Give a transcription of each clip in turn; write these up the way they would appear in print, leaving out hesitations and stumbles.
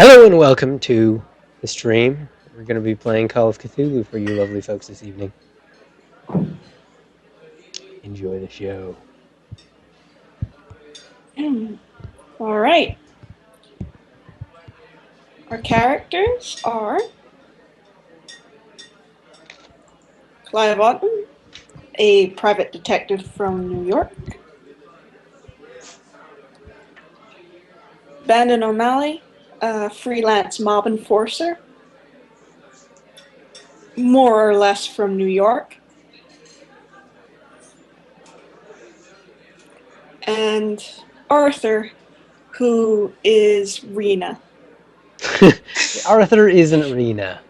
Hello and welcome to the stream. We're going to be playing Call of Cthulhu for you lovely folks this evening. Enjoy the show. All right. Our characters are Clive Otten, a private detective from New York, Bandon O'Malley, a freelance mob enforcer, more or less from New York, and Arthur, who is Rena. Arthur isn't Rena.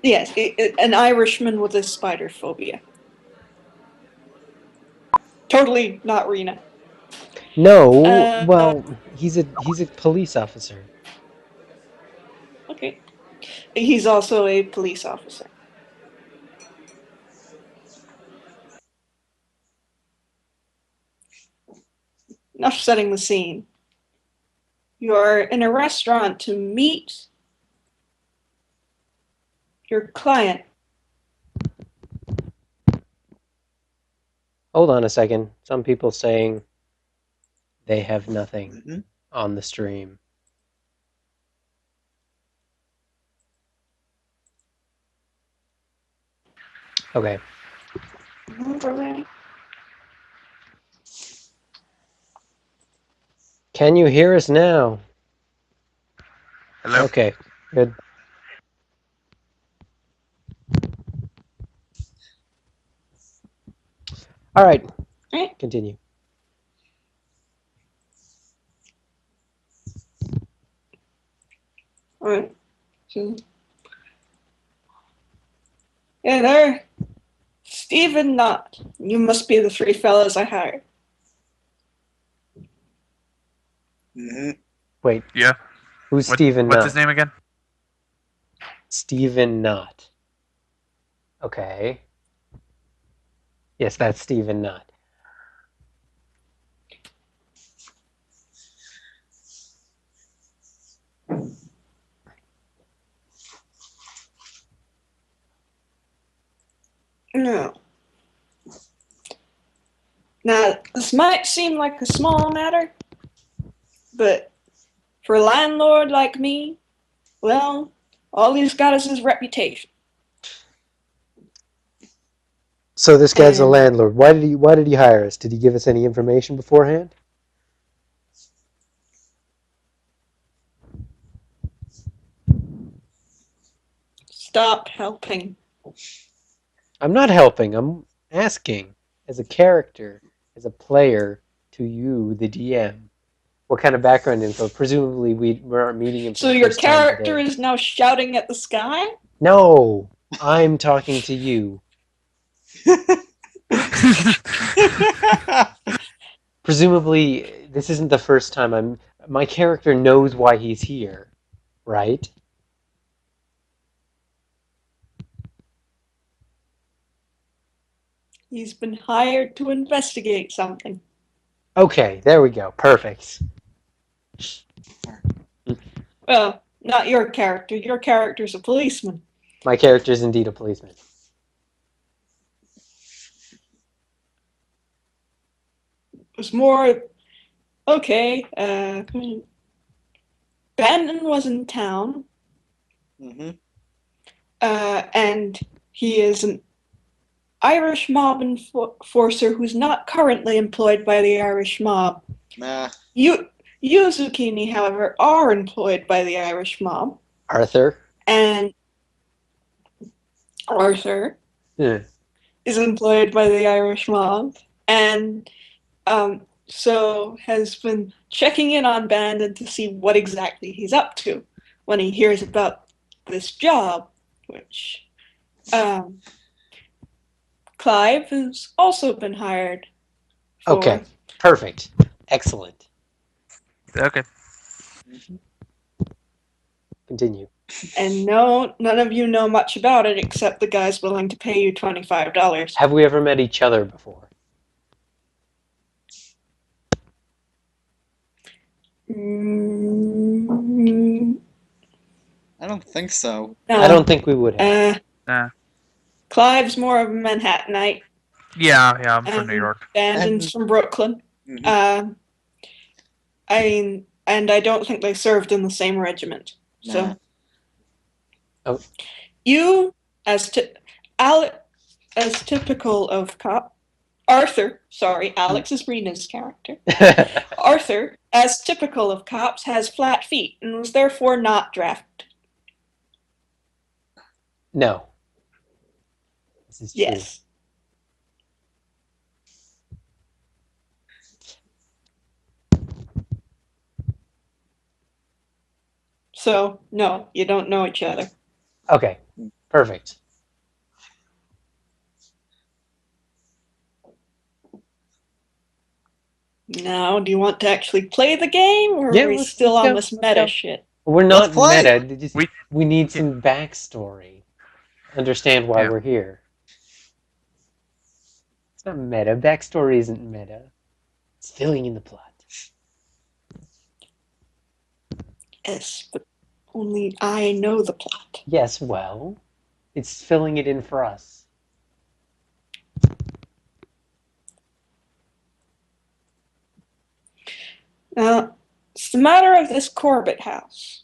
Yes, an Irishman with a spider phobia. Totally not Rena. No, well, he's a police officer. Okay. He's also a police officer. Enough setting the scene. You're in a restaurant to meet your client. Hold on a second. Some people saying they have nothing on the stream. Okay. Can you hear us now? Hello? Okay, good. All right. Continue. All right. So, hey there, Stephen Knott. You must be the three fellas I hired. Wait. Yeah. Who's Stephen Knott? What's his name again? Stephen Knott. Okay. Yes, that's Stephen Knott. No. Now, this might seem like a small matter, but for a landlord like me, well, all he's got is his reputation. So this guy's a landlord. Why did he hire us? Did he give us any information beforehand? Stop helping. I'm not helping. I'm asking as a character, as a player, to you, the DM. What kind of background info? Presumably we aren't meeting him for So the your first time character today. is now shouting at the sky? No, I'm talking to you. Presumably this isn't the first time my character knows why he's here, right? He's been hired to investigate something. Okay, there we go. Perfect. Well, not your character. Your character's a policeman. My character is indeed a policeman. It was more, okay, Bandon was in town, and he is an Irish mob enforcer who's not currently employed by the Irish mob. Nah. You, Zucchini, however, are employed by the Irish mob. Arthur? And Arthur is employed by the Irish mob. And so has been checking in on Bandon to see what exactly he's up to when he hears about this job, which Clive has also been hired for. Okay, perfect. Excellent. Okay. Continue. And no, none of you know much about it except the guy's willing to pay you $25. Have we ever met each other before? don't think so. No. I don't think we would have. Clive's more of a Manhattanite. Yeah, I'm from New York. Bandon's from Brooklyn. Mhm. And I don't think they served in the same regiment. So, you, as typical of Arthur, sorry, Alex is Rena's character. Arthur, as typical of cops, has flat feet and was therefore not drafted. No. This is true. Yes. So, no, you don't know each other. Okay, perfect. Now, do you want to actually play the game, or Yeah, are we let's still on go, this let's meta go. shit? We're not Let's play. meta. We need some backstory. Understand why we're here. It's not meta. Backstory isn't meta. It's filling in the plot. Yes, but only I know the plot. Yes, well, it's filling it in for us. Now, it's the matter of this Corbett house.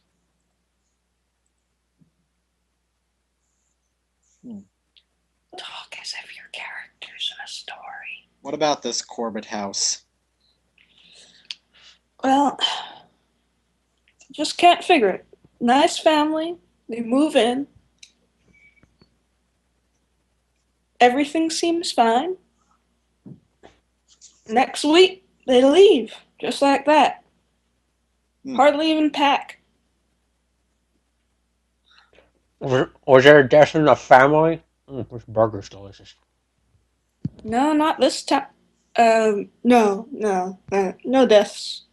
Talk as if you're characters in a story. What about this Corbett house? Well, just can't figure it. Nice family. They move in. Everything seems fine. Next week, they leave. Just like that. Hardly even pack. Was there a death in the family? This burger's delicious. No, not this time. No deaths.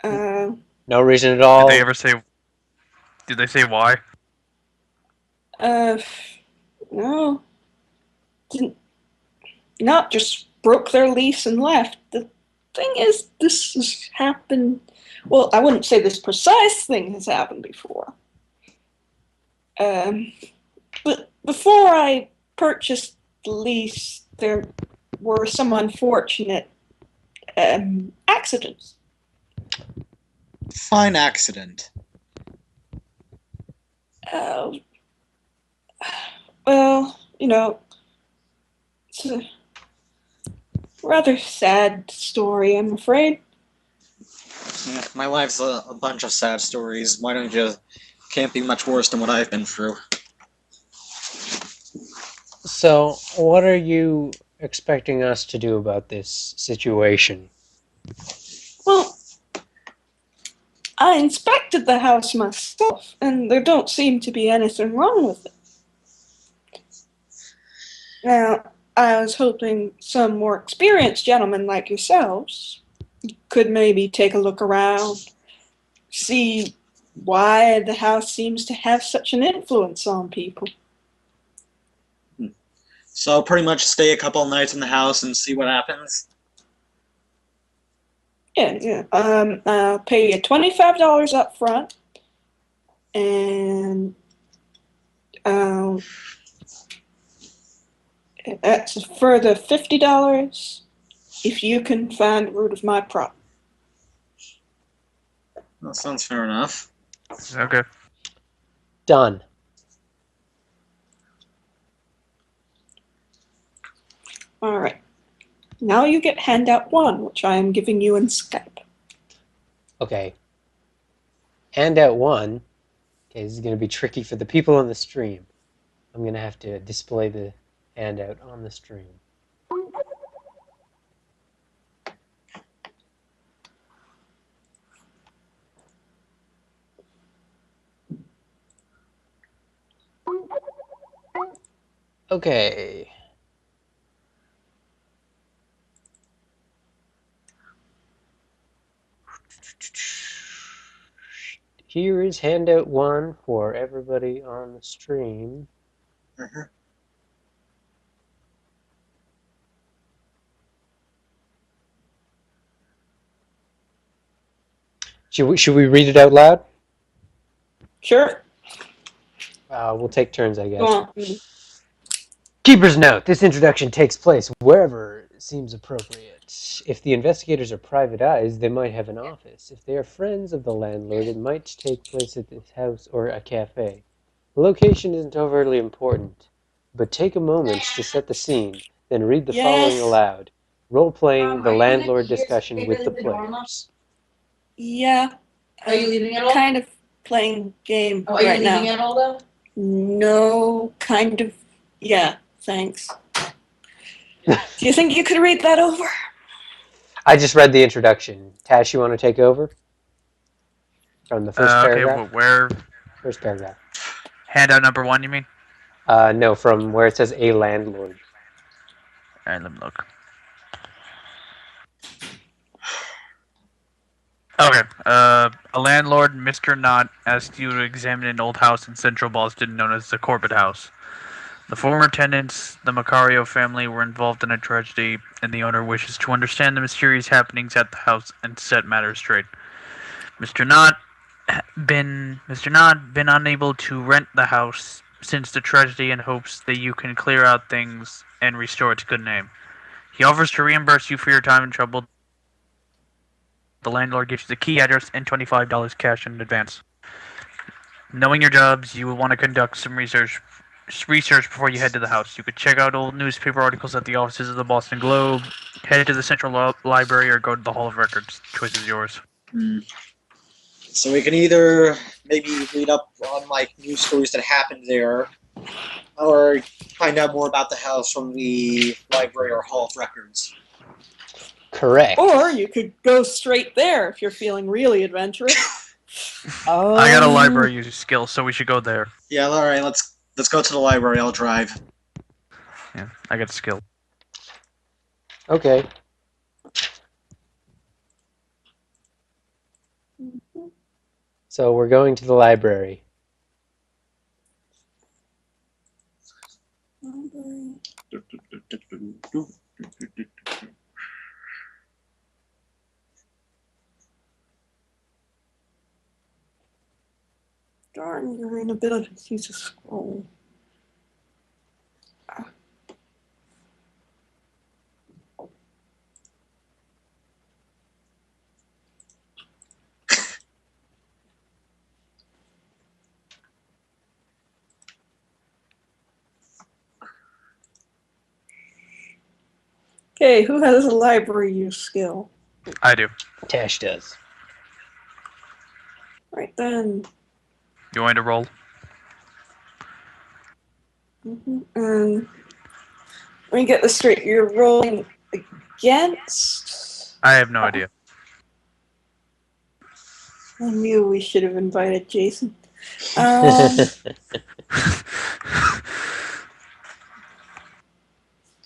No reason at all. Did they say why? No. Didn't. Not just broke their lease and left. The thing is, this has happened. Well, I wouldn't say this precise thing has happened before. But before I purchased the lease, there were some unfortunate accidents. Fine accident. Well, it's a rather sad story, I'm afraid. Yeah, my life's a bunch of sad stories. Why don't you? Can't be much worse than what I've been through. So, what are you expecting us to do about this situation? Well, I inspected the house myself, and there don't seem to be anything wrong with it. Now, I was hoping some more experienced gentlemen like yourselves could maybe take a look around, see why the house seems to have such an influence on people. So pretty much stay a couple nights in the house and see what happens. Yeah. I'll pay you $25 up front, and that's a further $50 if you can find the root of my problem. That sounds fair enough. Okay. Done. All right. Now you get handout 1, which I am giving you in Skype. Okay. Handout 1. Okay, this is going to be tricky for the people on the stream. I'm going to have to display the handout on the stream. Okay. Here is handout 1 for everybody on the stream. Should we read it out loud? Sure. We'll take turns, I guess. Go on. Keeper's note. This introduction takes place wherever seems appropriate. If the investigators are private eyes, they might have an office. If they are friends of the landlord, it might take place at his house or a cafe. The location isn't overtly important, but take a moment to set the scene, then read the following Yes. aloud. Role-playing the Are you gonna landlord keep your discussion paper with in the the players. doorknobs? Yeah. Are you leaving it all? Kind of playing game Oh, are you right leaving now. it all though? No, kind of. Yeah, thanks. Do you think you could read that over? I just read the introduction. Tash, you want to take over? From the first Okay, paragraph? where? First paragraph. Handout number 1, you mean? No, from where it says a landlord. Alright, let me look. Okay, a landlord, Mr. Knott, asked you to examine an old house in central Boston known as the Corbett House. The former tenants, the Macario family, were involved in a tragedy, and the owner wishes to understand the mysterious happenings at the house and set matters straight. Mr. Knott been unable to rent the house since the tragedy and hopes that you can clear out things and restore its good name. He offers to reimburse you for your time and trouble. The landlord gives you the key address and $25 cash in advance. Knowing your jobs, you will want to conduct some research before you head to the house. You could check out old newspaper articles at the offices of the Boston Globe, head to the Central Library, or go to the Hall of Records. Choice is yours. So we can either maybe read up on like news stories that happened there, or find out more about the house from the library or Hall of Records. Correct. Or you could go straight there if you're feeling really adventurous. I got a library use skill, so we should go there. Yeah, all right. Let's go to the library. I'll drive. Yeah, I got a skill. Okay. So we're going to the library. Darn, your inability to scroll. Okay, who has a library use skill? I do. Tash does. Right then. You want me to roll? Let me get this straight. You're rolling against? I have no idea. I knew we should have invited Jason.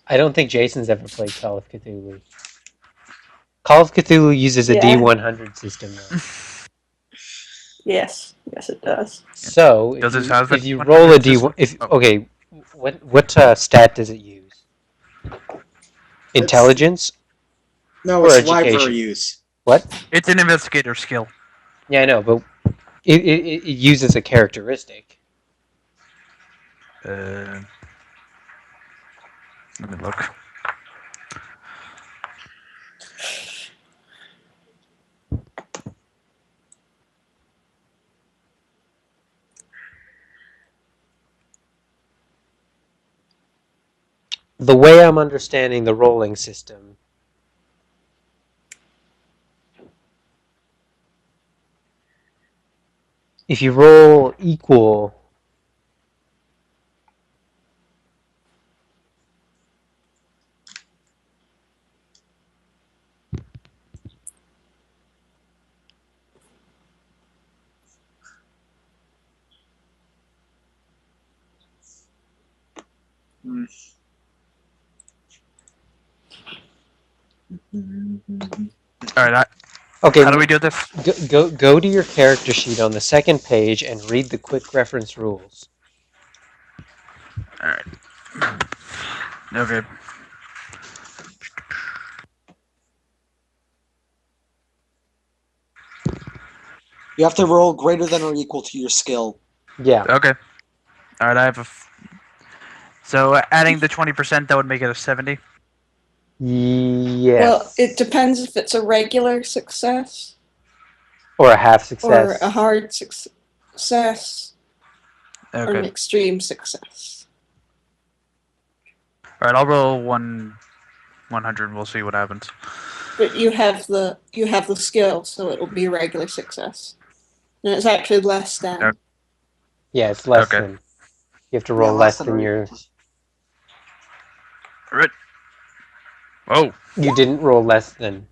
I don't think Jason's ever played Call of Cthulhu. Call of Cthulhu uses a Yeah. D100 system, though. Yes, it does. So Does this have a if you 100 roll a system? D1, Oh. okay, what stat does it use? Intelligence No, or it's education? library use. What? It's an investigator skill. Yeah, I know, but it uses a characteristic. Let me look. The way I'm understanding the rolling system, if you roll equal, All right. okay, How do we do this? go to your character sheet on the second page and read the quick reference rules. All right. Okay. You have to roll greater than or equal to your skill. Yeah. Okay. All right, I have a. So adding the 20%, that would make it a 70. Yes. Well, it depends if it's a regular success Or a half or success. a hard success or an Okay. extreme success. All right, I'll roll 100. We'll see what happens. But you have the skill, so it'll be a regular success. And it's actually less than. Okay. Yeah, it's less Okay. than. You have to Yeah, roll less or than equal your. to- All right. Oh. You didn't roll less than.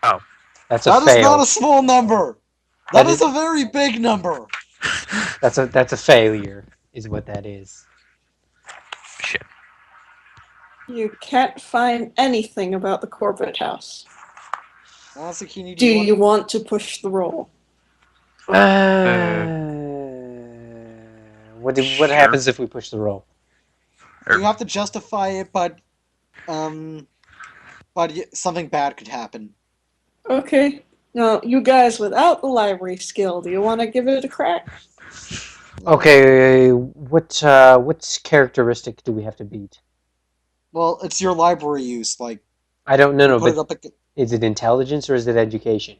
Oh. That's a That is fail. not a small number. That That is is- a very big number. That's a failure, is what that is. Shit. You can't find anything about the Corbett house. Zucchini, Do you want to push the roll? What Sure. happens if we push the roll? You have to justify it, but something bad could happen. Okay. Now, you guys without the library skill, do you want to give it a crack? Okay, what characteristic do we have to beat? Well, it's your library use. Like, I don't know, put it but up. is it intelligence or is it education?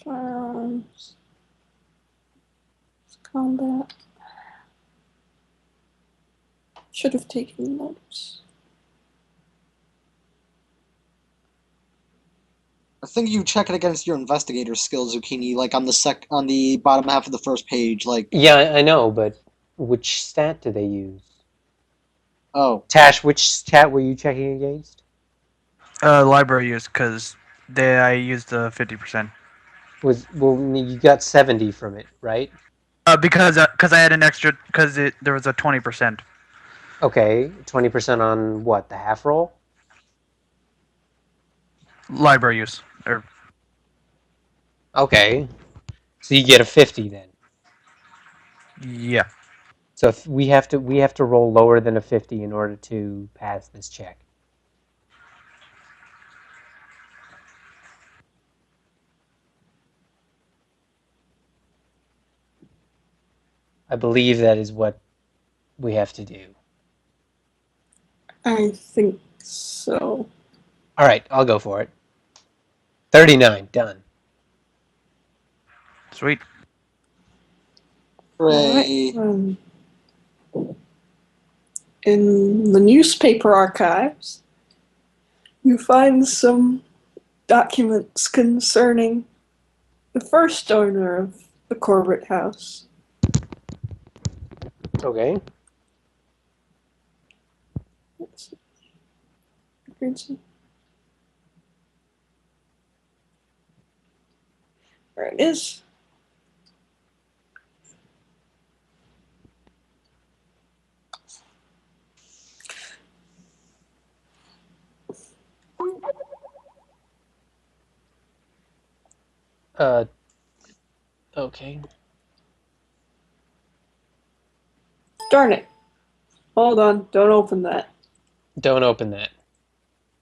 Firearms. Combat. Should have taken notes. I think you check it against your investigator skill, Zucchini. Like on the bottom half of the first page. Like, Yeah, I know, but which stat do they use? oh, Tash, which stat were you checking against? Library use, because I used the 50%. You got 70 from it, right? Because I had an extra, because there was a 20%. Okay, 20% on what? The half roll? Library use. Okay, so you get a 50 then. Yeah. So if we have to roll lower than a 50 in order to pass this check. I believe that is what we have to do. I think so. All right, I'll go for it. 39, done. Sweet. hooray! Right. In the newspaper archives, you find some documents concerning the first owner of the Corbett house. Okay. Let's see. There it is. Okay. Darn it. Hold on, don't open that. Don't open that.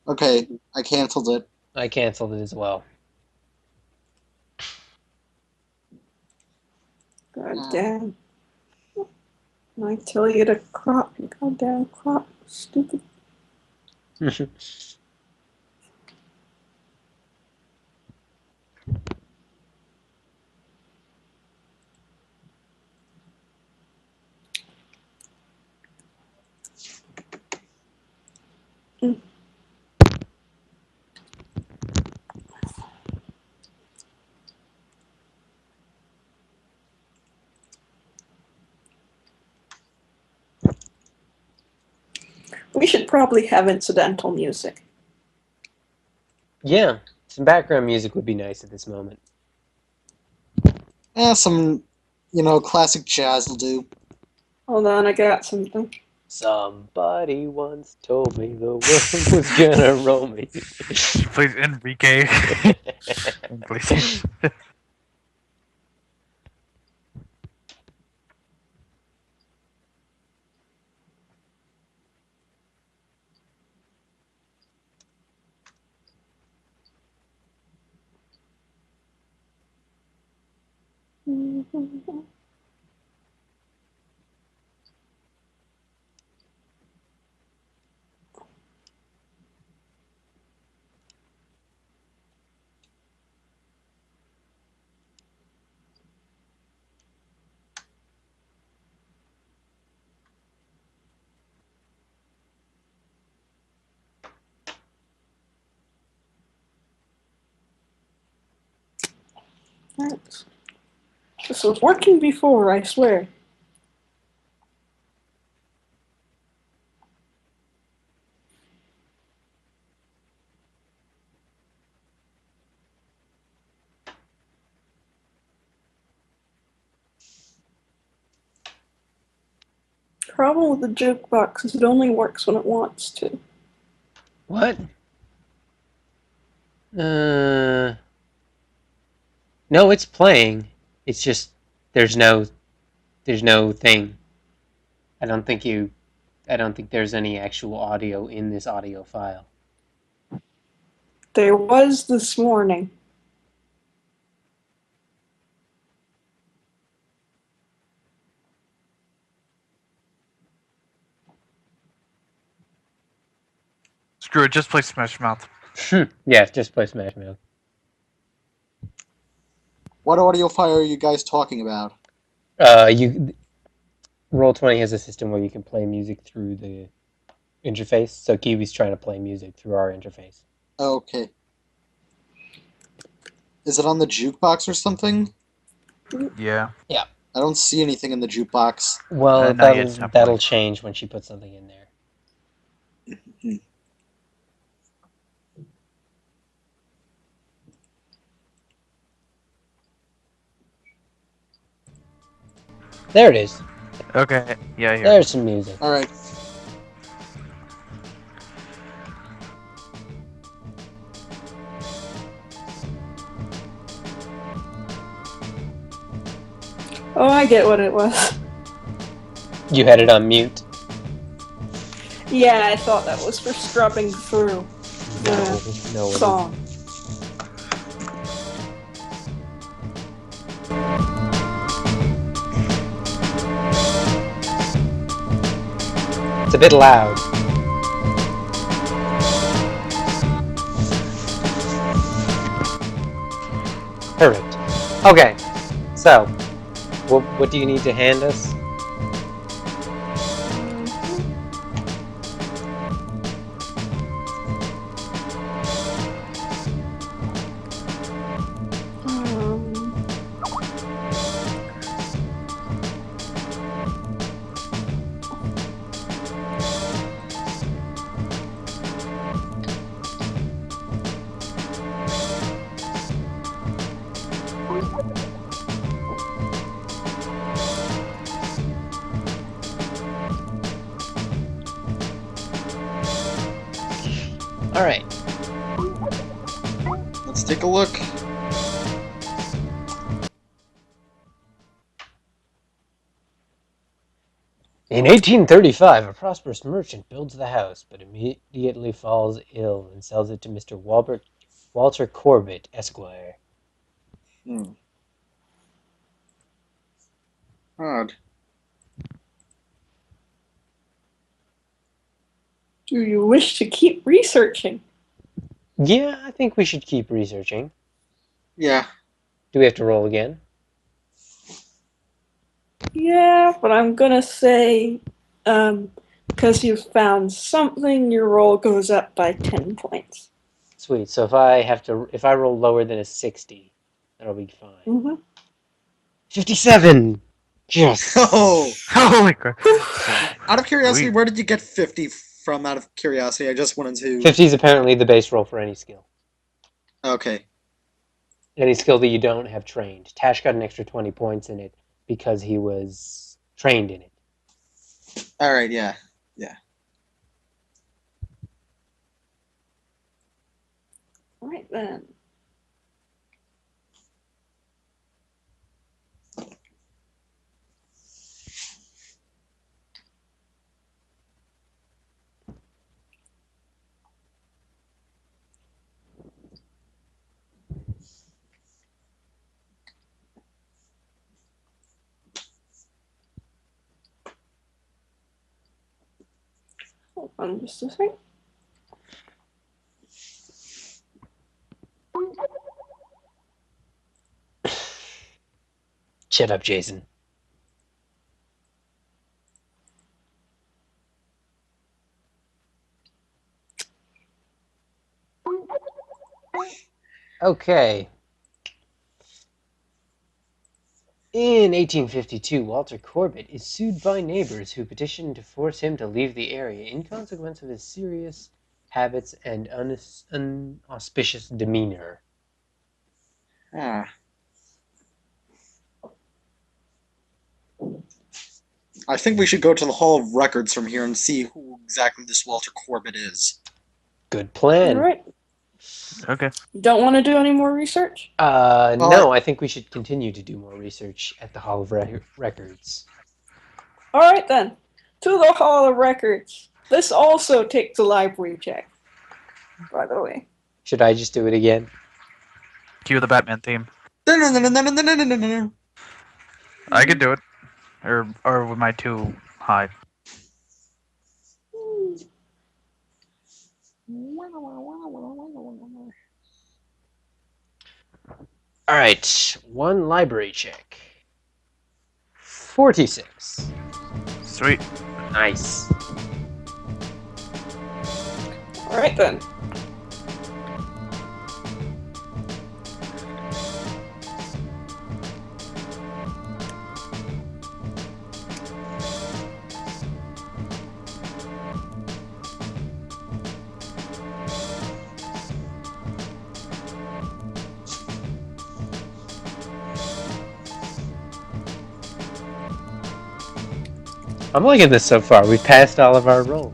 Okay, I canceled it. I canceled it as well. God damn. I tell you to crop, you goddamn crop, stupid. We should probably have incidental music. Yeah, some background music would be nice at this moment. Some, classic jazz will do. Hold on, I got something. Somebody once told me the world was gonna roll me. Please, Enrique. Please. Thanks. This was working before, I swear. Problem with the jukebox is it only works when it wants to. What? No, it's playing. It's just there's no thing. I don't think there's any actual audio in this audio file. There was this morning. Screw it, just play Smash Mouth. Yeah, just play Smash Mouth. What audio file are you guys talking about? Roll20 has a system where you can play music through the interface. So Kiwi's trying to play music through our interface. Okay. Is it on the jukebox or something? Yeah. I don't see anything in the jukebox. Well, Not yet, it's not that'll playing. change when she puts something in there. There it is. Okay, yeah, here. There's some music. Alright. Oh, I get what it was. You had it on mute. Yeah, I thought that was for scrubbing through No, the song. It's a bit loud. Perfect. Okay, so what do you need to hand us? All right. Let's take a look. In 1835, a prosperous merchant builds the house, but immediately falls ill and sells it to Mr. Walter Corbett, Esquire. Odd. Do you wish to keep researching? Yeah, I think we should keep researching. Yeah. Do we have to roll again? Yeah, but I'm gonna say, because you've found something, your roll goes up by 10 points. Sweet. So if I roll lower than a 60, that'll be fine. Mm-hmm. 57. Yes. Oh! Holy crap. Out of curiosity, Sweet. where did you get 50 from? Out of curiosity, I just wanted to... 50 is apparently the base roll for any skill. Okay. Any skill that you don't have trained. Tash got an extra 20 points in it because he was trained in it. Alright, yeah. Yeah. All right then. Hold on just a second. Shut up, Jason. Okay. In 1852, Walter Corbett is sued by neighbors who petitioned to force him to leave the area in consequence of his serious habits and unauspicious demeanor. Ah. I think we should go to the Hall of Records from here and see who exactly this Walter Corbett is. Good All plan. right. Okay. You don't want to do any more research? No, I think we should continue to do more research at the Hall of Records. All right then. To the Hall of Records. This also takes a library check, by the way. Should I just do it again? Cue the Batman theme. I could do it. Or with my too high. All right, one library check. 46. Sweet. Nice. All right then. I'm liking this so far. We've passed all of our rolls.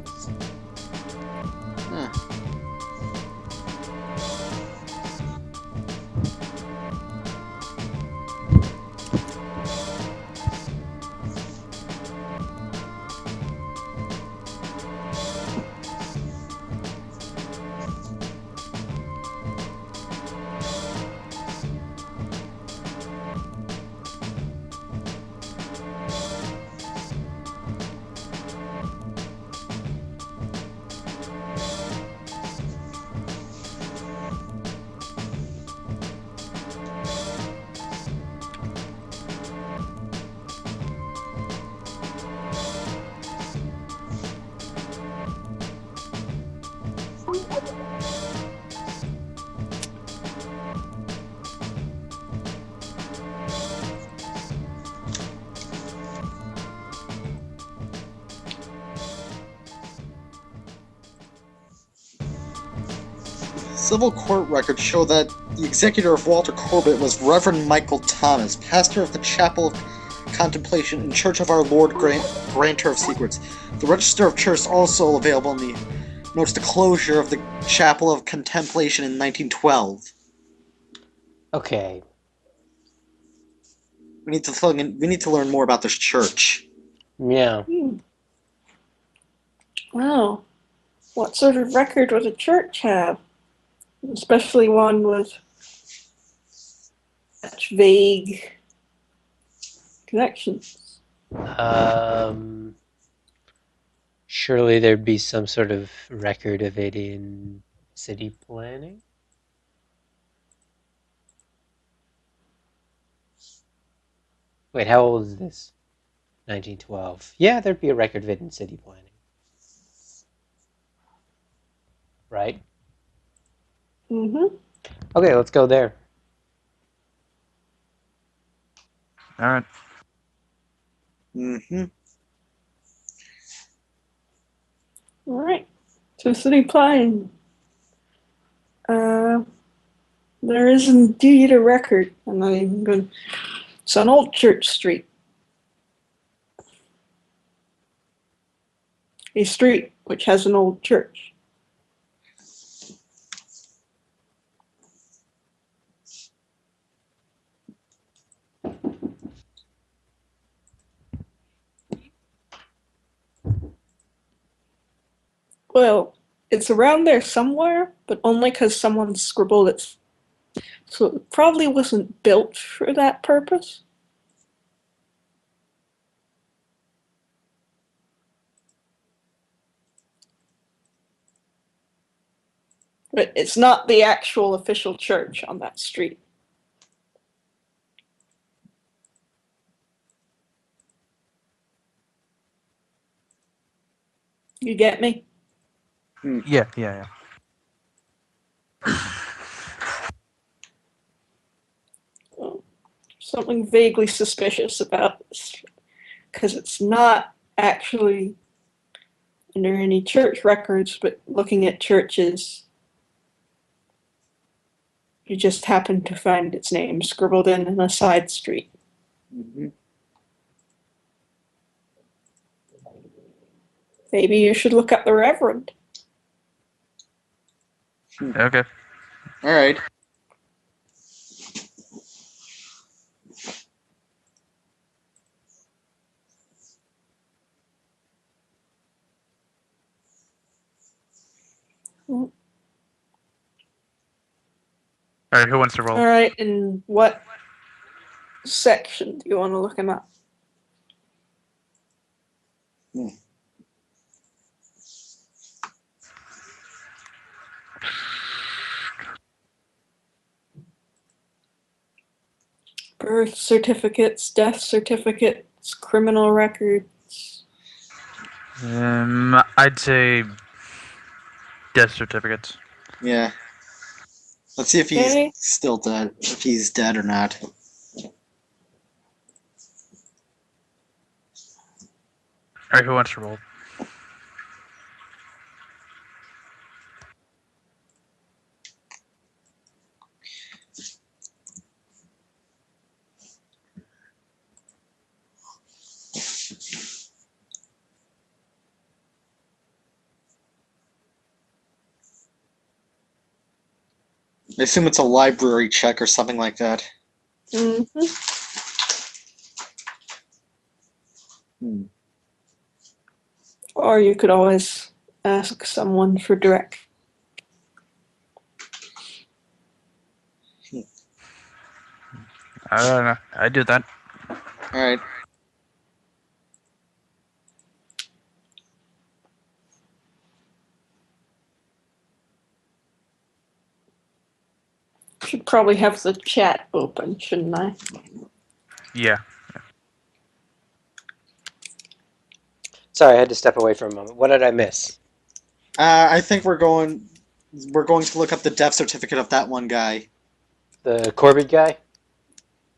Civil court records show that the executor of Walter Corbett was Reverend Michael Thomas, pastor of the Chapel of Contemplation and Church of Our Lord Granter of Secrets. The register of church is also available in the notes the closure of the Chapel of Contemplation in 1912. Okay. We need to learn more about this church. Yeah. Wow. What sort of record would a church have? Especially one with such vague connections. Surely there'd be some sort of record of it in city planning? Wait, how old is this? 1912. Yeah, there'd be a record of it in city planning. Right? Mm-hmm. Okay, let's go there. Alright. Mm-hmm. All right. So city planning. There is indeed a record. I'm not even going. It's on Old Church Street. a street which has an old church. Well, it's around there somewhere, but only because someone scribbled it. So it probably wasn't built for that purpose. But it's not the actual official church on that street. You get me? Yeah. Something vaguely suspicious about this, because it's not actually under any church records, but looking at churches, you just happen to find its name scribbled in a side street. Mm-hmm. Maybe you should look up the Reverend. Okay. All right. All right, who wants to roll? All right, in what section do you want to look him up? Birth certificates, death certificates, criminal records. I'd say death certificates. Yeah. Let's see if he's Okay. still dead. If he's dead or not. All right, who wants to roll? I assume it's a library check or something like that. Mm-hmm. Or you could always ask someone for direct. I don't know. I do that. All right. Should probably have the chat open, shouldn't I? Yeah. Sorry, I had to step away for a moment. What did I miss? I think we're going to look up the death certificate of that one guy. The Corbett guy?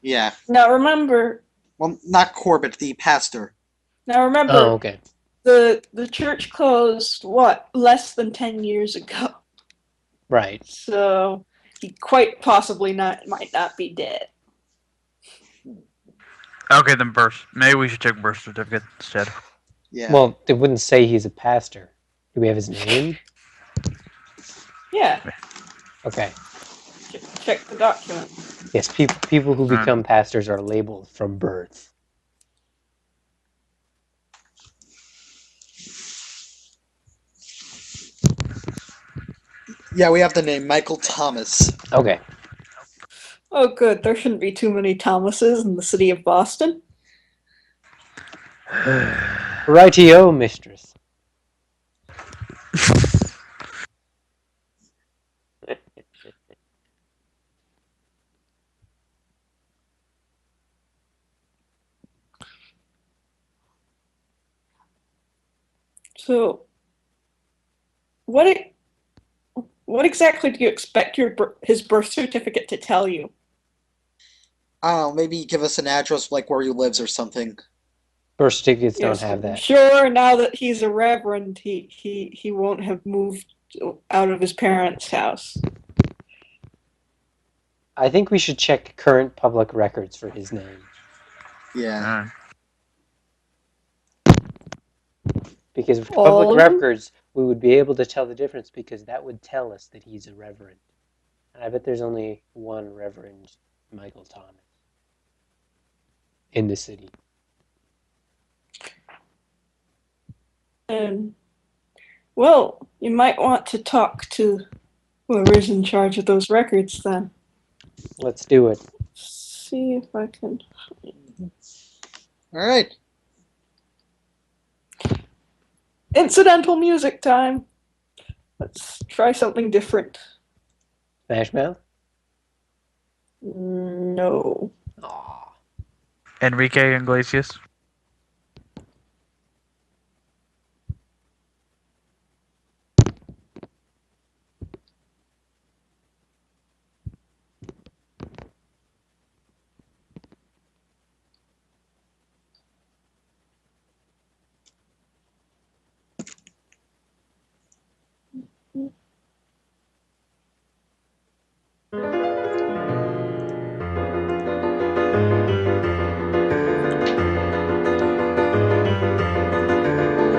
Yeah. Now remember, Well, not Corbett, the pastor. Oh, okay. the church closed less than 10 years ago. Right. So he quite possibly might not be dead. Okay, then birth. Maybe we should check birth certificate instead. Yeah. Well, it wouldn't say he's a pastor. Do we have his name? Yeah, Okay. check the document. Yes, people who become pastors are labeled from birth. Yeah, we have the name Michael Thomas. Okay. Oh, good. There shouldn't be too many Thomases in the city of Boston. Righty-o, mistress. So, what exactly do you expect his birth certificate to tell you? I don't know, maybe give us an address like where he lives or something. Birth certificates Yes, don't have I'm that. sure now that he's a reverend, he won't have moved out of his parents' house. I think we should check current public records for his name. Yeah. Because with All public of them? records, we would be able to tell the difference because that would tell us that he's a reverend. And I bet there's only one Reverend Michael Thomas in the city. And, well, you might want to talk to whoever's in charge of those records then. Let's do it. See if I can. All right. Incidental music time. Let's try something different. Smash Mouth? No. Aw. Enrique Iglesias.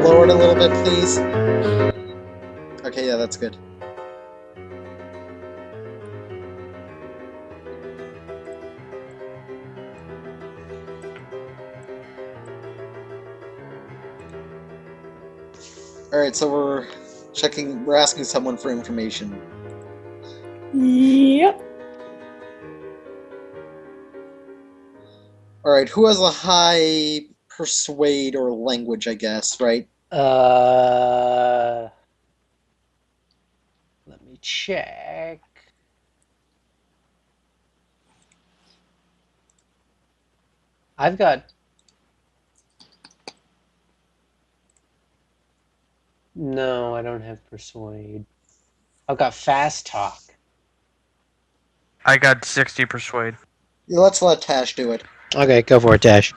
Lower it a little bit, please. Okay, yeah, that's good. All right, so we're asking someone for information. Yep. All right, who has a high persuade or language, I guess, right? Let me check. I've got... No, I don't have persuade. I've got fast talk. I got 60 persuade. Yeah, let's let Tash do it. Okay, go for it, Tash.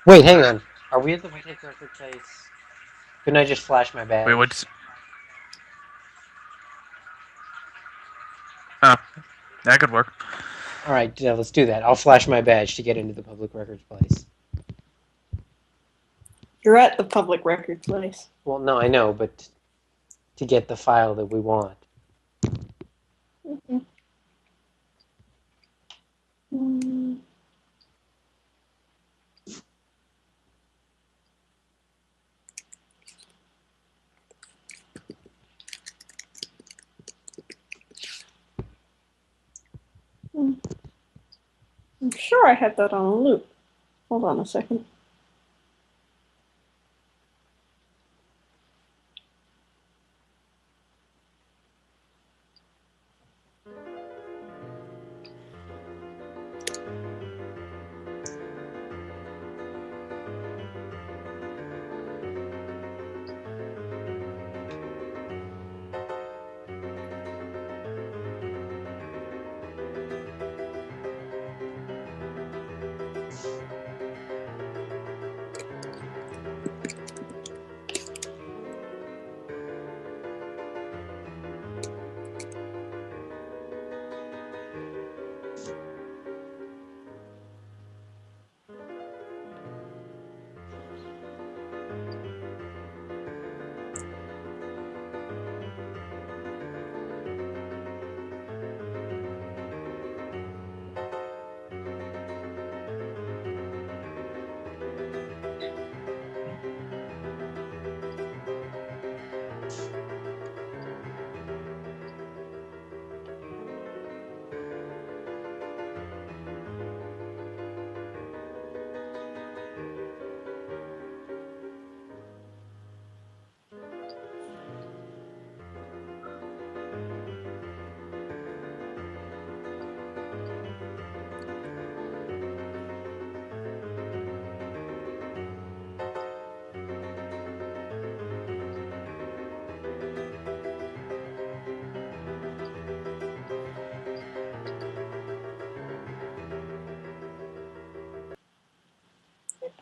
Wait, hang on. Are we at the public record place? Couldn't I just flash my badge? Wait, what's... Oh, that could work. All right, let's do that. I'll flash my badge to get into the public records place. You're at the public record place. Well, no, I know, but to get the file that we want. Mm-hmm. Mm. I'm sure I had that on a loop. Hold on a second.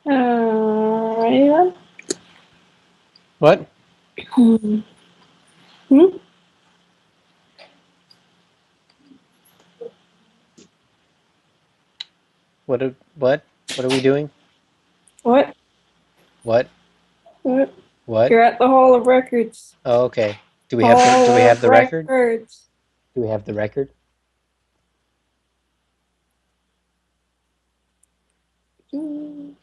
Ready then? What? Hmm. What are we doing? What? What? What? What? You're at the Hall of Records. Oh, okay. Do we Hall have of the record? Records. Do we have the record? Mm.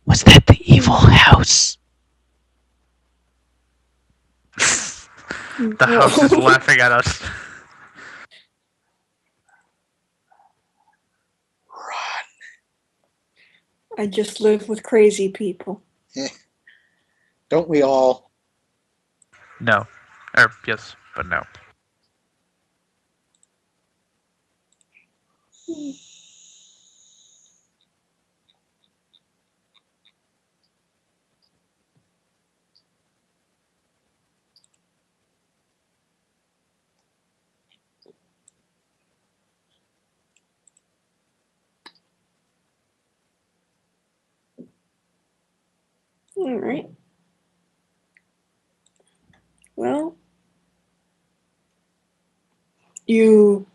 Was that the evil house? The house is laughing at us. I just live with crazy people. Don't we all? No. Or, yes, but no. All right. Well, you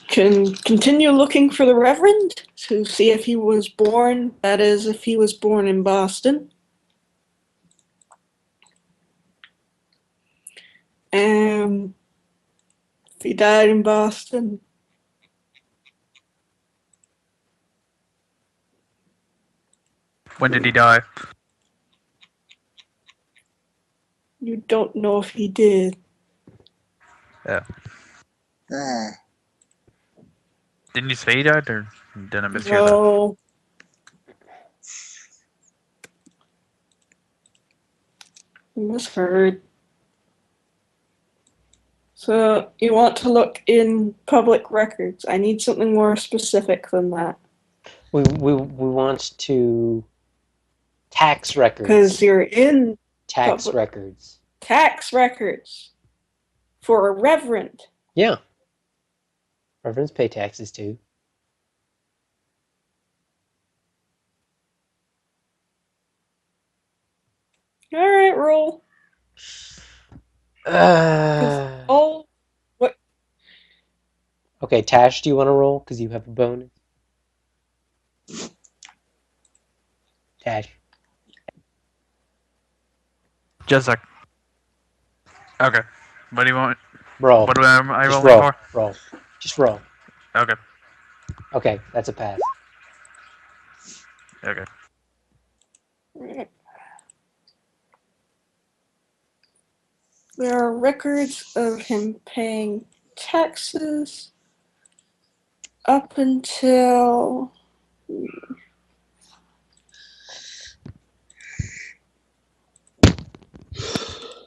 can continue looking for the Reverend to see if he was born, that is, if he was born in Boston. And if he died in Boston, When did he die? you don't know if he did. Yeah. Ah, Didn't you say he died, or did I mishear that? No. Misheard. So you want to look in public records. I need something more specific than that. We want to tax records. Because you're in Tax public records. tax records for a reverend. Yeah. Reverends pay taxes too. All right, roll. Oh, what? Okay, Tash, do you want to roll? Because you have a bonus. Tash. Just a sec. Okay. What do you want? Roll. What am I Just rolling roll. for? Roll. Just roll. Okay. Okay, that's a pass. Okay. There are records of him paying taxes up until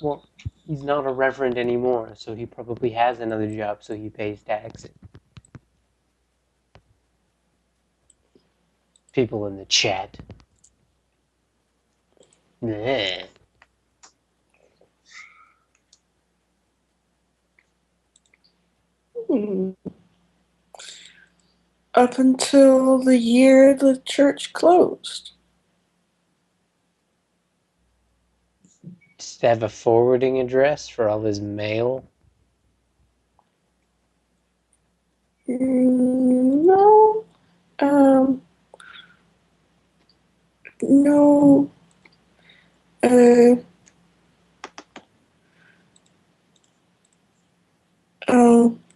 Well, he's not a reverend anymore, so he probably has another job, so he pays taxes. People in the chat. Nah. hmm, up until the year the church closed. Just have a forwarding address for all his mail. No, no, uh,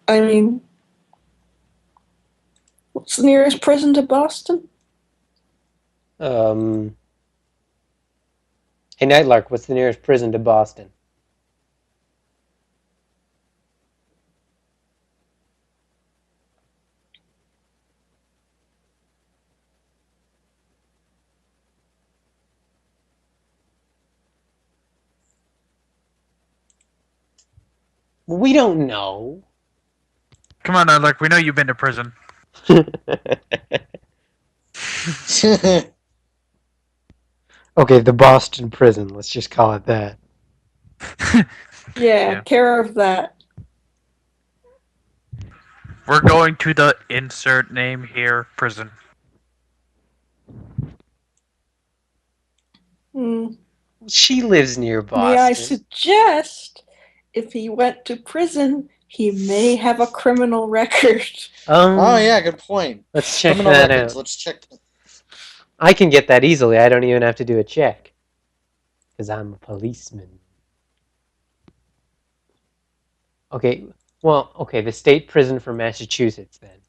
I mean, what's the nearest prison to Boston? Hey, Nightlark, what's the nearest prison to Boston? We don't know. Come on, look. We know you've been to prison. Okay, the Boston prison. Let's just call it that. Yeah, care of that. We're going to the insert name here prison. She lives near May I Boston. suggest, if he went to prison, he may have a criminal record. Oh yeah, good point. Let's check Criminal that records. out. Let's check. I can get that easily. I don't even have to do a check. Because I'm a policeman. Okay, the state prison for Massachusetts, then.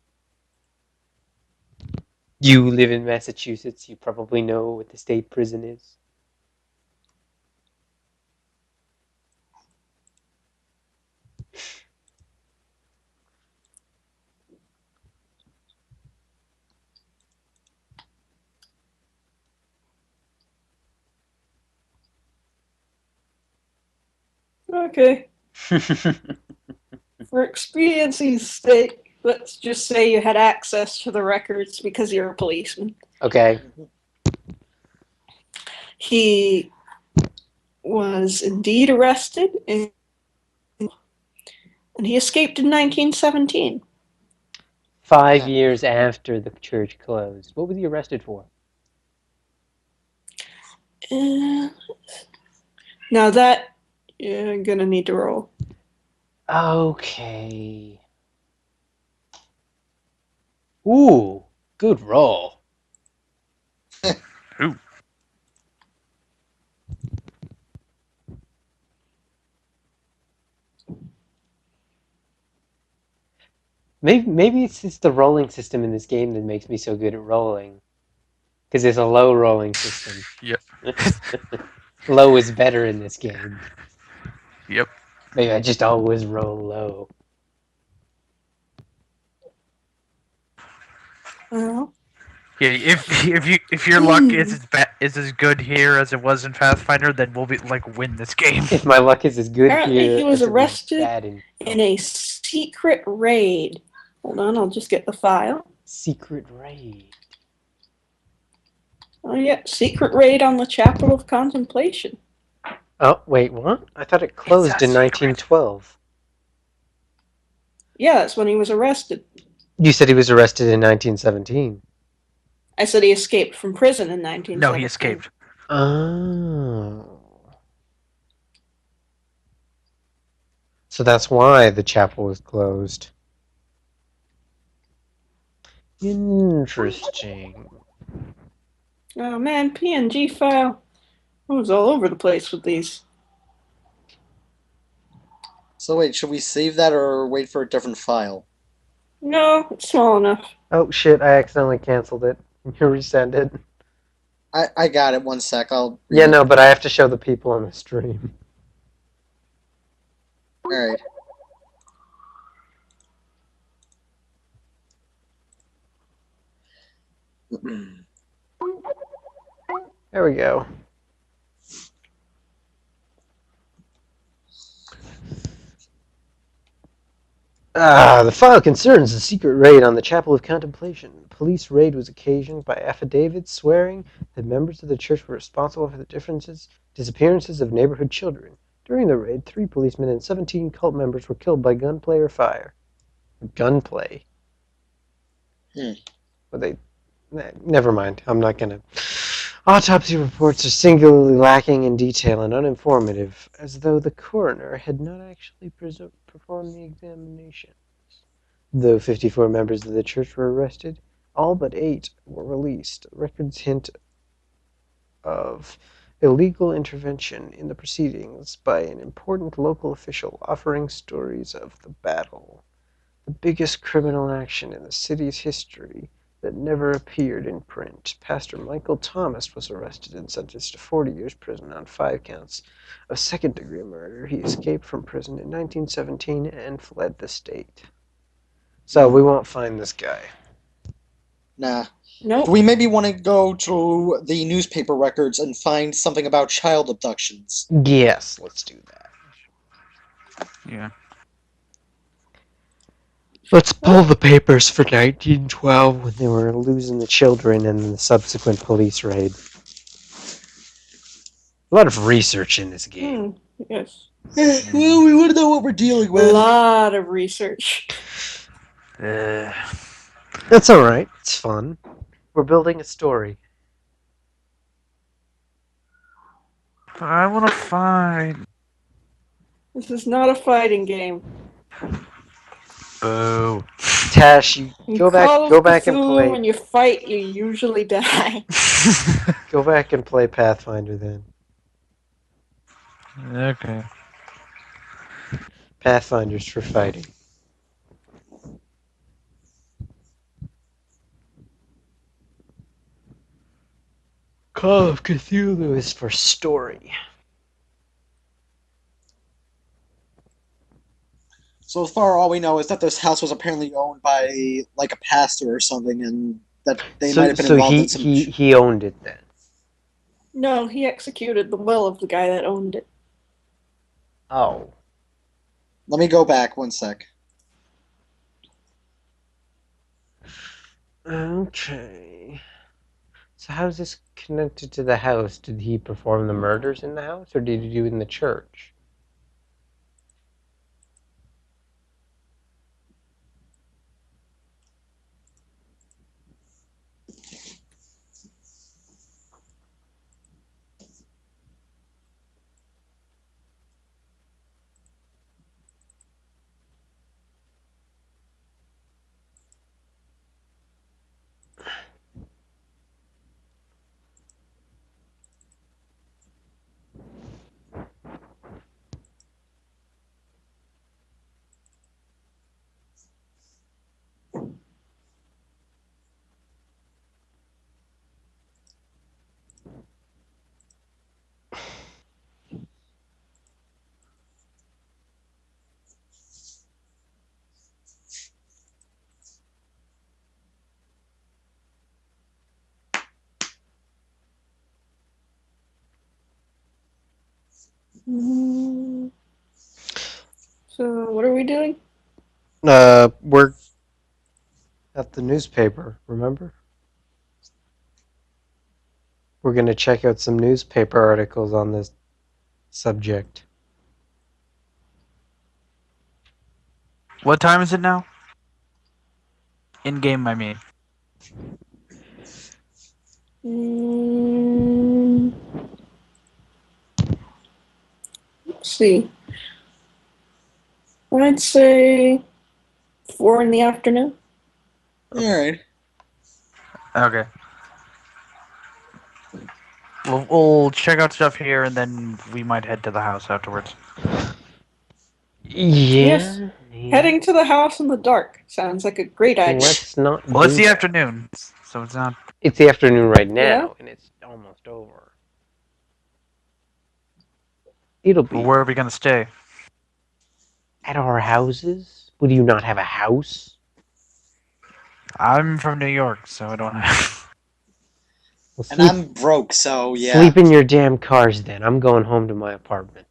You live in Massachusetts, you probably know what the state prison is. Okay. For expediency's sake, let's just say you had access to the records because you're a policeman. Okay. He was indeed arrested and he escaped in 1917. 5 years after the church closed. What was he arrested for? Now that you're gonna need to roll. Okay. Ooh, good roll. Ooh. Maybe it's just the rolling system in this game that makes me so good at rolling. Because it's a low rolling system. Yep. Low is better in this game. Yep. Maybe I just always roll low. Well, Yeah, if your luck is as good here as it was in Pathfinder, then we'll win this game. If my luck is as good apparently here he was as it arrested bad in a secret raid. Hold on, I'll just get the file. secret raid. Oh yeah, secret raid on the Chapel of Contemplation. Oh, wait, what? I thought it closed in 1912. Yeah, that's when he was arrested. You said he was arrested in 1917. I said he escaped from prison in 1917. No, he escaped. Oh. So that's why the chapel was closed. Interesting. Oh man, PNG file. I was all over the place with these. So wait, should we save that or wait for a different file? No, it's small enough. Oh shit, I accidentally canceled it. Can you resend it? I got it. 1 sec. I'll. Yeah, no, but I have to show the people on the stream. All right. There we go. The file concerns a secret raid on the Chapel of Contemplation. The police raid was occasioned by affidavits swearing that members of the church were responsible for the disappearances of neighborhood children. During the raid, 3 policemen and 17 cult members were killed by gunplay or fire. Gunplay? But never mind. I'm not gonna. Autopsy reports are singularly lacking in detail and uninformative, as though the coroner had not actually performed the examinations. Though 54 members of the church were arrested, all but 8 were released. Records hint of illegal intervention in the proceedings by an important local official offering stories of the battle, the biggest criminal action in the city's history that never appeared in print. Pastor Michael Thomas was arrested and sentenced to 40 years prison on 5 counts of second-degree murder. He escaped from prison in 1917 and fled the state. So we won't find this guy. Nah. Nope. Do we maybe want to go to the newspaper records and find something about child abductions? Yes, let's do that. Yeah. Let's pull the papers for 1912 when they were losing the children and the subsequent police raid. A lot of research in this game. Yes. Well, we want to know what we're dealing A with. lot of research. That's alright. It's fun. We're building a story. I want to fight. This is not a fighting game. Boo. Tash, you In go back Call of and Cthulhu, play. when you fight, you usually die. Go back and play Pathfinder then. Okay. Pathfinder's for fighting. Call of Cthulhu is for story. So far, all we know is that this house was apparently owned by like a pastor or something, and that they might have been involved in some. he owned it then. No, he executed the will of the guy that owned it. Oh. Let me go back 1 sec. Okay. So how's this connected to the house? Did he perform the murders in the house, or did he do it in the church? So, what are we doing? We're at the newspaper, remember? We're going to check out some newspaper articles on this subject. What time is it now? In game, I mean. Let's see. I'd say 4 in the afternoon. Alright. Okay. We'll check out stuff here, and then we might head to the house afterwards. Yes. Heading to the house in the dark sounds like a great idea. Let's not Well, it's do the that. afternoon, so it's not. It's the afternoon right now, Yeah. and it's almost over. It'll be Where are we gonna stay? at our houses. Would you not have a house? I'm from New York, so I don't have. Well, And I'm broke, so yeah. sleep in your damn cars then. I'm going home to my apartment.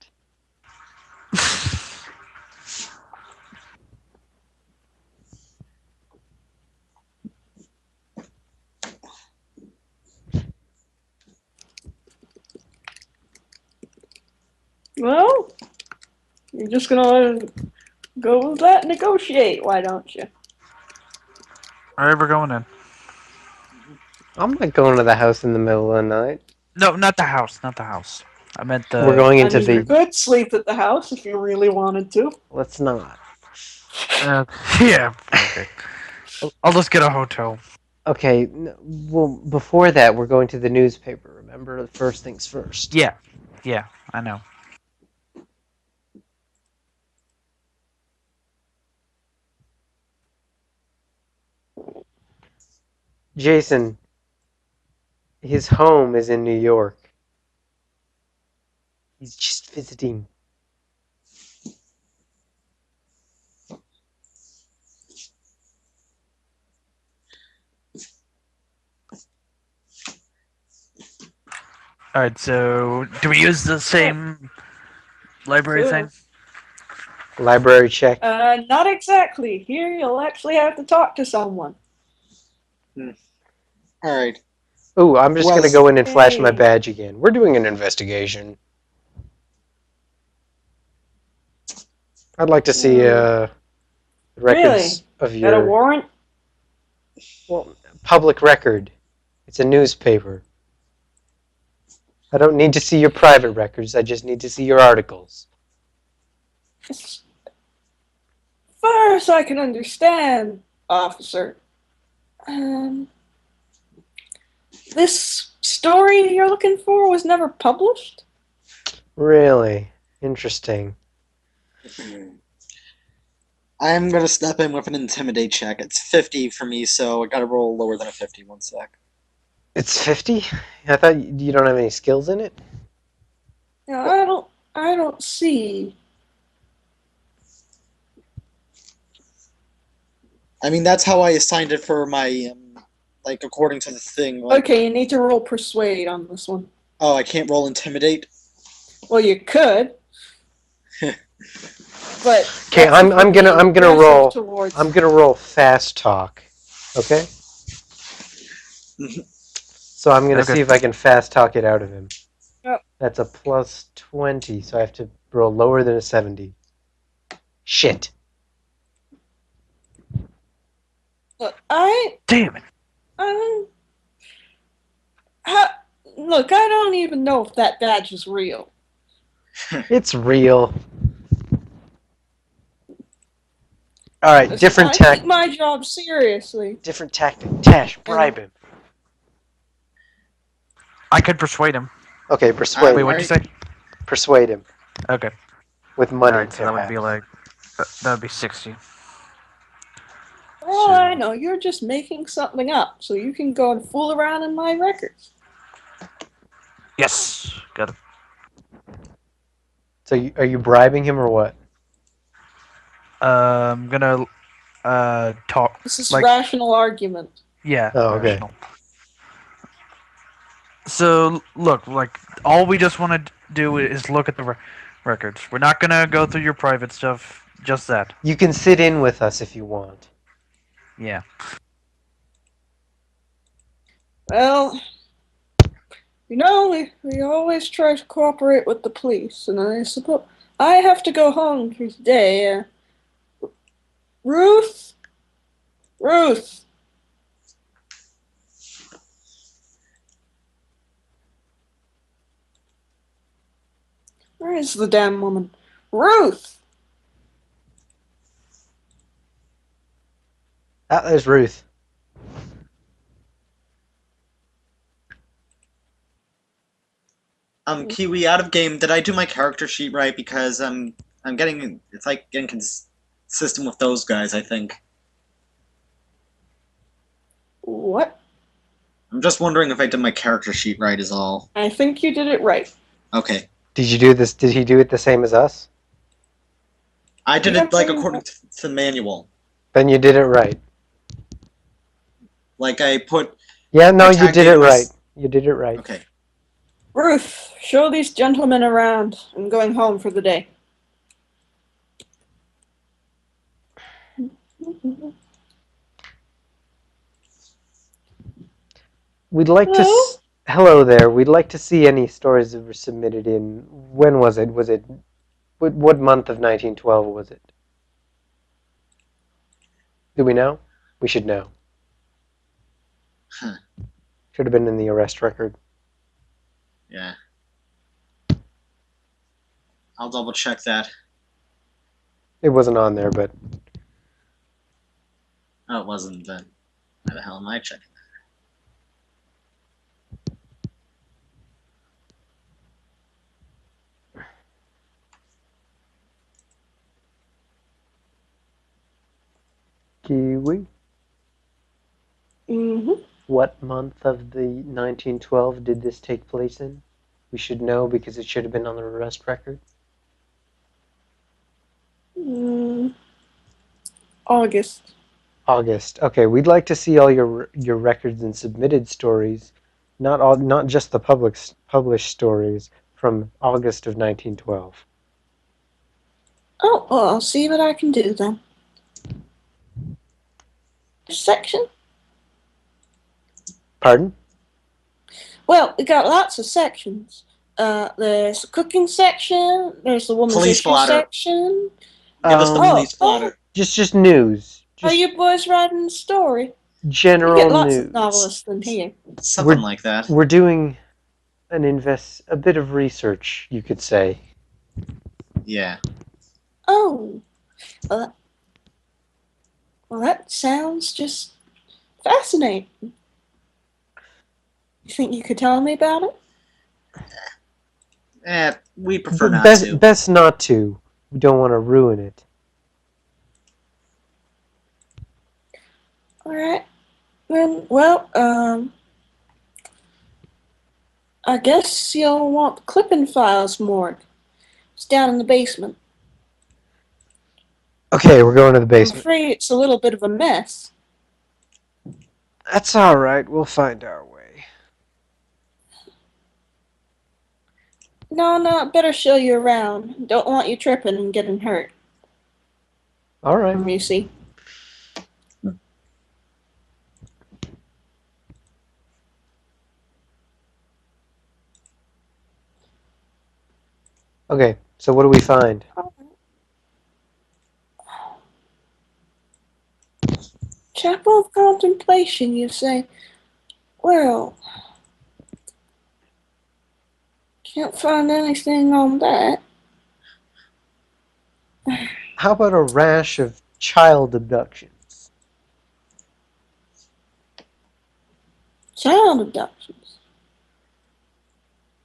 Well, you're just gonna go with that and negotiate, why don't you? Alright, we're going in. I'm not going to the house in the middle of the night. No, not the house. Not the house. I meant the. We're going I into mean, you the. could sleep at the house if you really wanted to. Let's not. Yeah. Okay. I'll just get a hotel. Okay. Well, before that, we're going to the newspaper. Remember, first things first. Yeah. Yeah, I know. Jason, his home is in New York. He's just visiting. Alright, so do we use the same library thing? Library check. Not exactly. Here, you'll actually have to talk to someone. Alright. Ooh, I'm just going to go in and flash my Hey. badge again. We're doing an investigation. I'd like to see records of Got a your warrant? public record. It's a newspaper. I don't need to see your private records. I just need to see your articles. As far as I can understand, officer, this story you're looking for was never published? Really interesting. I'm gonna step in with an intimidate check. It's 50 for me, so I gotta roll lower than a 50. 1 sec. It's 50? I thought you don't have any skills in it? No, I don't see. I mean, that's how I assigned it for my, like, according to the thing. Like, Okay, you need to roll persuade on this one. oh, I can't roll intimidate? Well, you could. But Okay, I'm gonna roll. Towards... I'm gonna roll fast talk. Okay. So I'm gonna see if I can fast talk it out of him. Yep. That's a plus 20, so I have to roll lower than a 70. Shit. Look, Damn it! Look, I don't even know if that badge is real. It's real. All right, different I tactic. take my job seriously. Different tactic. Tash, bribe him. I could persuade him. Okay, persuade Wait, him. what'd you say? Persuade him Okay. with money. Alright, so that would be perhaps. like... That would be 60. Oh, So- I know, you're just making something up so you can go and fool around in my records. Yes! Got it. So are you bribing him or what? I'm gonna talk. This is Like- rational argument. Yeah. Oh, okay. rational. So look, like all we just want to do is look at the records. We're not gonna go through your private stuff. Just that. You can sit in with us if you want. Yeah. Well, you know, we always try to cooperate with the police, and I suppose I have to go home for today. Ruth? Ruth! Where is the damn woman? Ruth! Ah, there's Ruth. Kiwi, out of game, did I do my character sheet right? Because I'm getting, it's like getting consistent with those guys, I think. What? I'm just wondering if I did my character sheet right is all. I think you did it right. Okay. Did you do this? Did he do it the same as us? I did Yeah, it, like, pretty according to the manual. Then you did it right. Like, I put... Yeah, no, my you tag did it name was- right. You did it right. Okay. Ruth, show these gentlemen around. I'm going home for the day. We'd like to. Hello? Hello there. We'd like to see any stories that were submitted in. When was it? Was it? What month of 1912 was it? Do we know? We should know. Huh. Should have been in the arrest record. Yeah. I'll double check that. It wasn't on there, but Oh, it wasn't then. Why the hell am I checking Kiwi. Mm-hmm. What month of the 1912 did this take place in? We should know because it should have been on the arrest record. August. August. Okay, we'd like to see all your records and submitted stories, not just the published stories from August of 1912. Oh, well, I'll see what I can do then. Section? Pardon? Well, we got lots of sections. There's the cooking section. There's the woman's Police issue blotter. section. Give us the Um, police blotter. Just news. Just you boys writing a story? You general get lots news. of novelists in here. Something like that. We're doing a bit of research, you could say. Yeah. Oh, well, that sounds just fascinating. You think you could tell me about it? We prefer not to. Best not to. We don't want to ruin it. All right. Well, I guess you'll want the clipping files morgue. It's down in the basement. Okay, we're going to the I'm basement. afraid it's a little bit of a mess. That's all right. We'll find our way. No, better show you around. Don't want you tripping and getting hurt. All right. You see. Okay, so what do we find? Chapel of Contemplation, you say? Well, can't find anything on that. How about a rash of child abductions? Child abductions.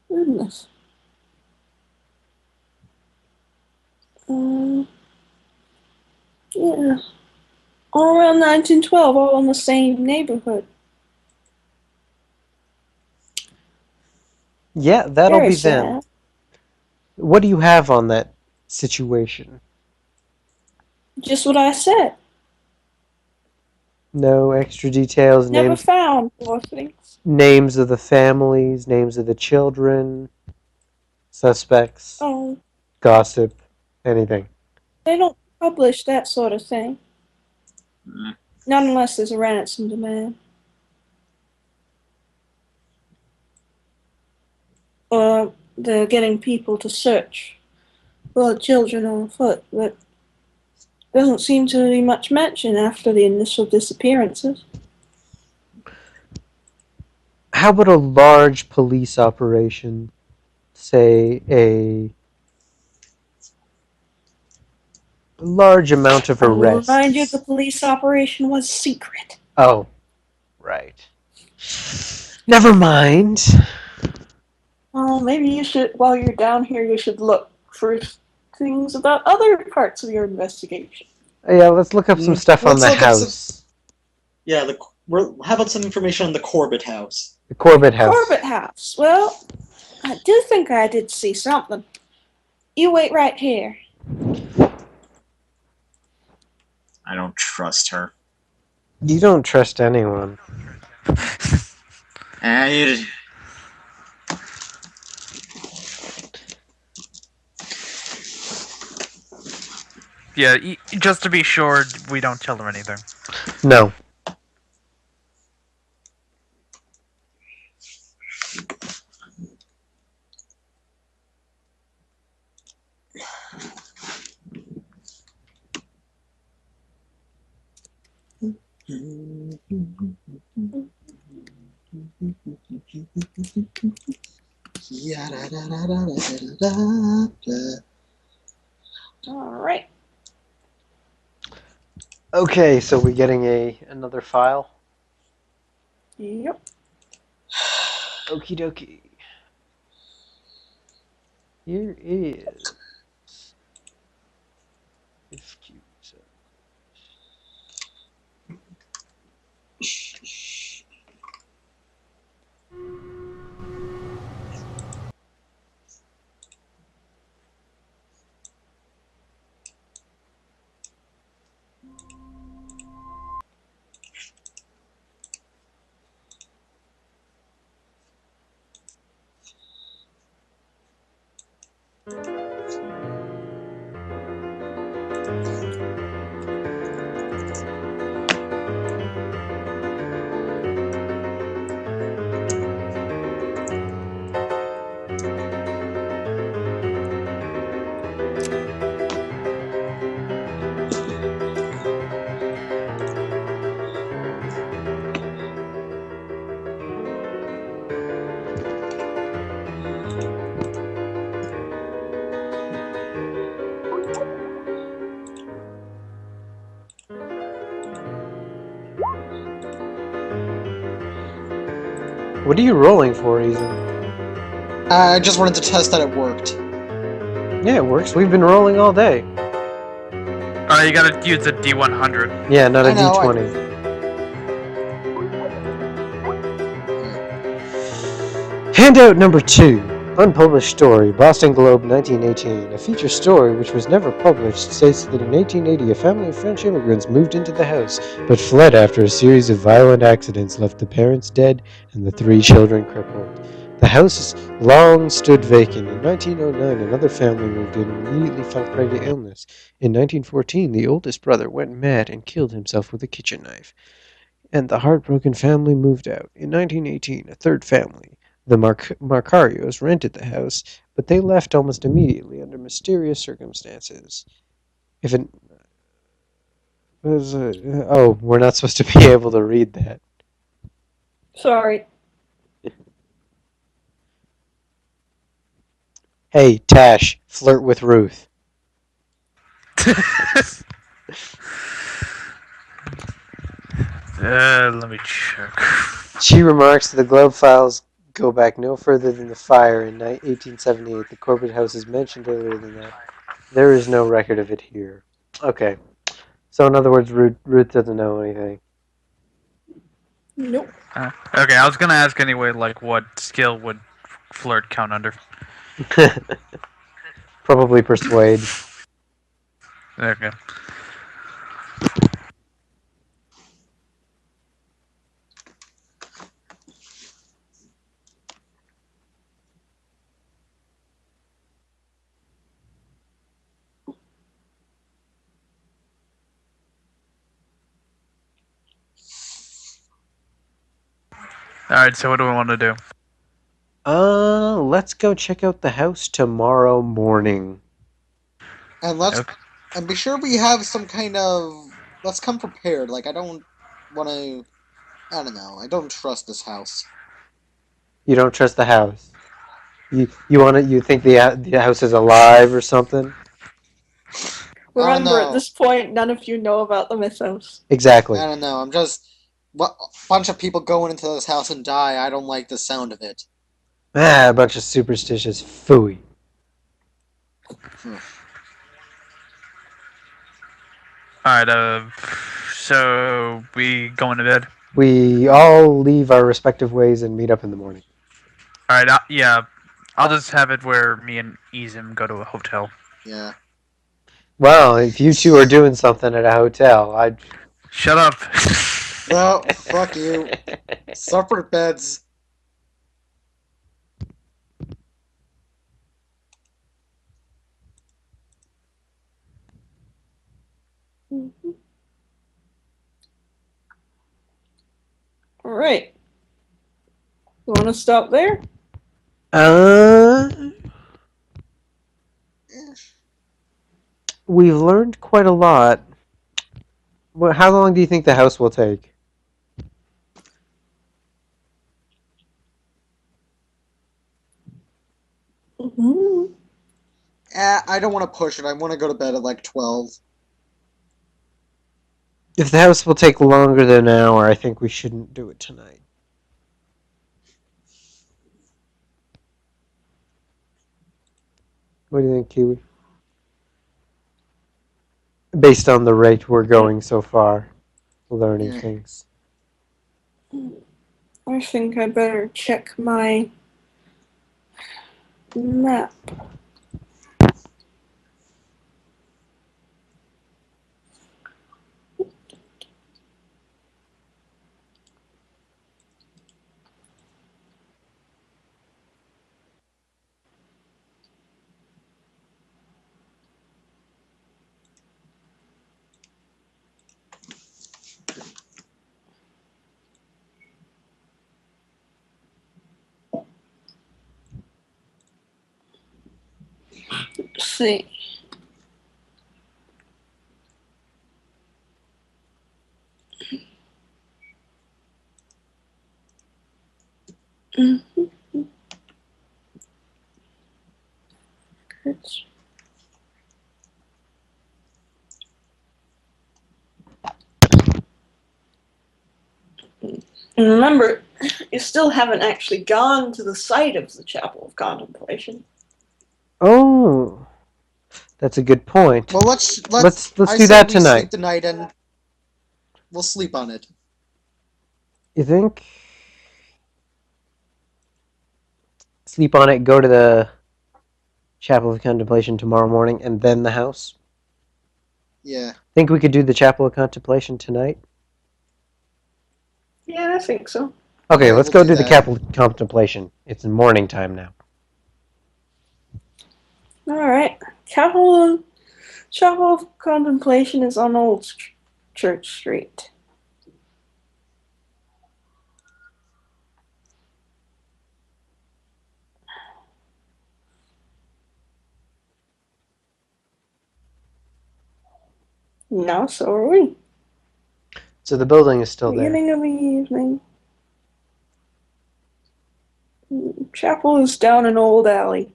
Goodness. Yeah. All around 1912, all in the same neighborhood. Yeah, that'll Very be them. sad. What do you have on that situation? Just what I said. No extra details, Never found, poor things. names of the families, names of the children, suspects, Oh, gossip, anything. they don't publish that sort of thing. Mm. Not unless there's a ransom demand. Or they're getting people to search for children on foot, but doesn't seem to be much mention after the initial disappearances. How about a large police operation? Say a large amount of I will remind you the arrests. police operation was secret. Oh, right. Never mind. Oh, maybe you should, while you're down here, you should look for things about other parts of your investigation. Yeah, let's look up some stuff on Let's the look up house. Yeah, how about some information on the Corbett house? The Corbett house. Corbett House. Well, I do think I did see something. You wait right here. I don't trust her. You don't trust anyone. And Yeah, just to be sure, we don't tell them anything. No. All right. Okay, so we're getting another file. Yep. Okie dokie. Here is. What are you rolling for, Ezim? I just wanted to test that it worked. Yeah, it works. We've been rolling all day. You gotta use a D100. Yeah, not a I know, D20. Handout number 2. Unpublished story, Boston Globe, 1918. A feature story which was never published states that in 1880 a family of French immigrants moved into the house, but fled after a series of violent accidents left the parents dead and the 3 children crippled. The house long stood vacant. In 1909, another family moved in and immediately fell prey to illness. In 1914, the oldest brother went mad and killed himself with a kitchen knife, and the heartbroken family moved out. In 1918, a third family, the Marcarios, rented the house, but they left almost immediately under mysterious circumstances. If it was, oh, we're not supposed to be able to read that. Sorry. Hey, Tash, flirt with Ruth. Let me check. She remarks that the Globe files go back no further than the fire in 1878. The Corbett house is mentioned earlier than that. There is no record of it here. Okay. So in other words, Ruth doesn't know anything. Nope. Okay, I was gonna ask anyway, like, what skill would flirt count under? Probably persuade. Okay. Alright, so what do we want to do? Let's go check out the house tomorrow morning. And and be sure we have some kind of. Let's come prepared. Like, I don't want to. I don't know. I don't trust this house. You don't trust the house. You think the house is alive or something? Remember, no. at this point, none of you know about the mythos. Exactly. I don't know. I'm just. What bunch of people going into this house and die? I don't like the sound of it. A bunch of superstitious phooey. Alright, so we going to bed? We all leave our respective ways and meet up in the morning. Alright, yeah. I'll just have it where me and Ezim go to a hotel. Yeah. Well, if you two are doing something at a hotel, I'd... Shut up! No, fuck you. Separate beds. Mm-hmm. All right. You want to stop there? We've learned quite a lot. Well, how long do you think the house will take? Mm-hmm. I don't want to push it. I want to go to bed at like 12. If the house will take longer than an hour, I think we shouldn't do it tonight. What do you think, Kiwi? Based on the rate we're going so far, learning things. I think I better check my map. Let's see. Mm-hmm. And remember, You still haven't actually gone to the site of the Chapel of Contemplation. Oh, that's a good point. Well, let's Let's I do say that we sleep tonight. tonight and we'll sleep on it. You think? Sleep on it, go to the Chapel of Contemplation tomorrow morning, and then the house? Yeah. Think we could do the Chapel of Contemplation tonight? Yeah, I think so. Okay, Yeah, let's we'll go do do the that. Chapel of Contemplation. It's morning time now. Alright. Chapel of Contemplation is on Old Church Street. Now so are we. So the building is still there. Beginning of the evening. Chapel is down an old alley.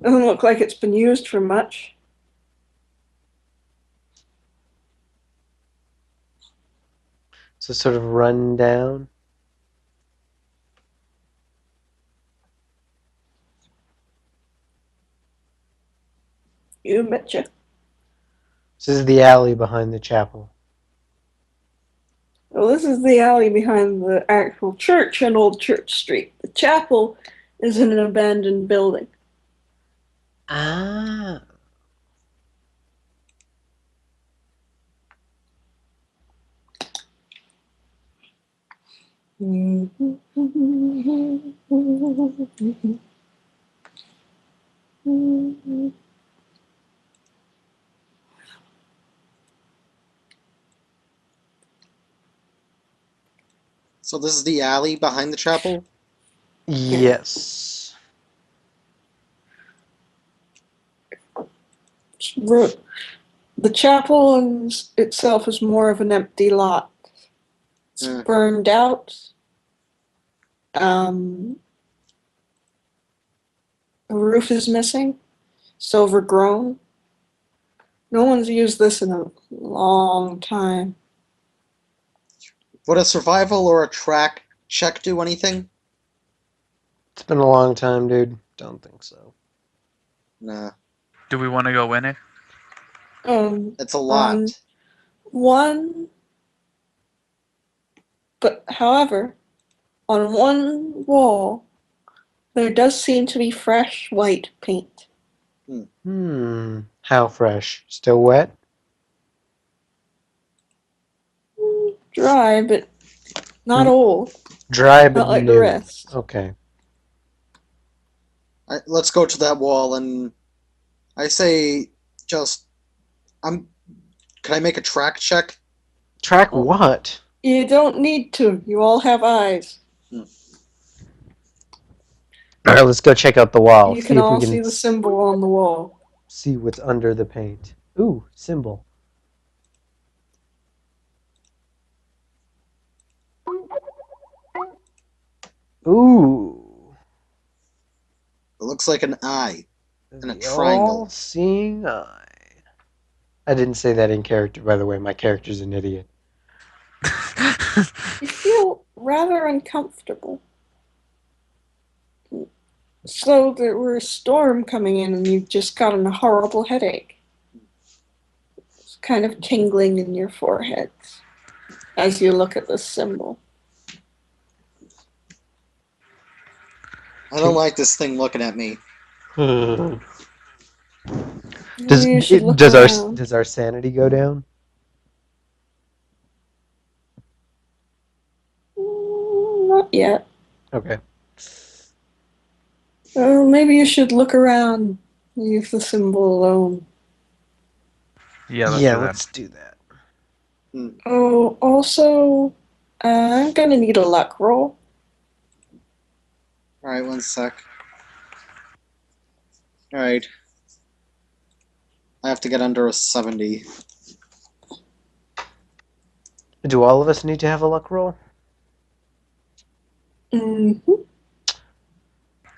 Doesn't look like it's been used for much. So sort of run down. You betcha. This is the alley behind the chapel. Well, this is the alley behind the actual church on Old Church Street. The chapel is in an abandoned building. Ah. So this is the alley behind the chapel? Yes. The chapel itself is more of an empty lot. It's burned out. The roof is missing. It's overgrown. No one's used this in a long time. Would a survival or a track check do anything? It's been a long time, dude. Don't think so. Nah. Do we want to go in it? It's a lot. One, but however, on one wall, there does seem to be fresh white paint. How fresh? Still wet? Dry, but not old. Dry but Not like new. the rest. Okay. Let's go to that wall and I say just can I make a track check? Track what? You don't need to. You all have eyes. Alright, let's go check out the wall. You See can if we all can see the symbol on the wall. see what's under the paint. Ooh, symbol. Ooh. It looks like an eye. And a The triangle. all-seeing eye. I didn't say that in character, by the way. My character's an idiot. You feel rather uncomfortable. So there were a storm coming in and you've just gotten a horrible headache. It's kind of tingling in your forehead as you look at this symbol. I don't like this thing looking at me. You should look does around. our sanity go down? Not yet. Okay. Maybe you should look around. Leave the symbol alone. Yeah, Let's do that. Oh, also, I'm gonna need a luck roll. Alright, one sec. Alright. I have to get under a 70. Do all of us need to have a luck roll? Mm-hmm.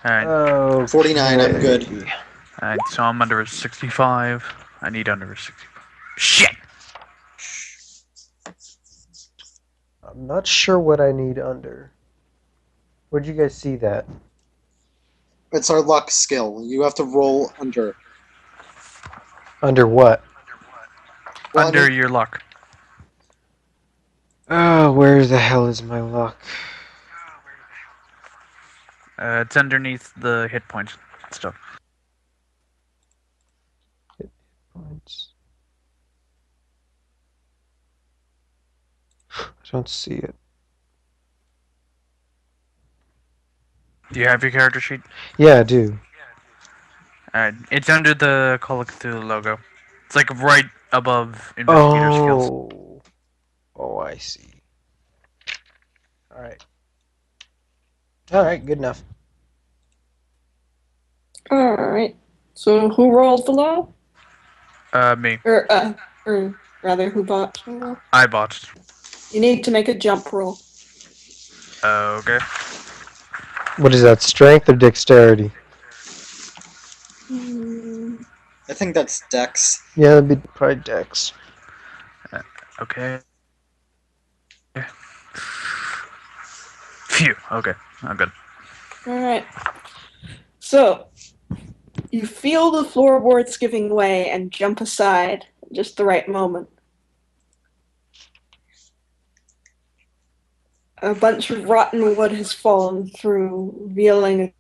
Alright. Oh, 49, I'm good. Alright, so I'm under a 65. I need under a 65. Shit! I'm not sure what I need under. Where'd you guys see that? It's our luck skill. You have to roll under. Under what? Well, Under your luck. Oh, where the hell is my luck? It's underneath the hit points stuff. Points. I don't see it. Do you have your character sheet? Yeah, I do. Alright, it's under the Call of Cthulhu logo. It's like right above investigator skills. Oh. Oh, I see. Alright. Alright, good enough. Alright. So who rolled the low? Me. Or rather, who bought the low? I botched. You need to make a jump roll. Okay. What is that, strength or dexterity? I think that's Dex. Yeah, that'd be probably dex. Okay. Phew. Okay. I'm good. Alright. So, you feel the floorboards giving way and jump aside at just the right moment. A bunch of rotten wood has fallen through, revealing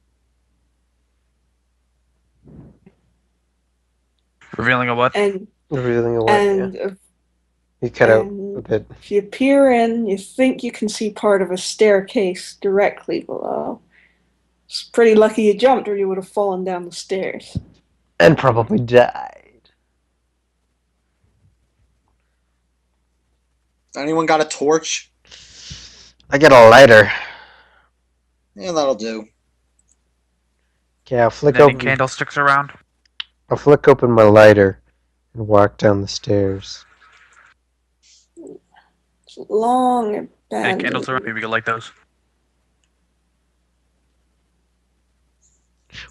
Revealing a what? Revealing away, yeah. You cut out a bit. If you peer in, you think you can see part of a staircase directly below. It's pretty lucky you jumped or you would have fallen down the stairs. And probably died. Anyone got a torch? I got a lighter. Yeah, that'll do. Okay, I'll flick Any open. candlesticks around? I'll flick open my lighter and walk down the stairs. It's long Any abandoned. candles around? Maybe you could light those.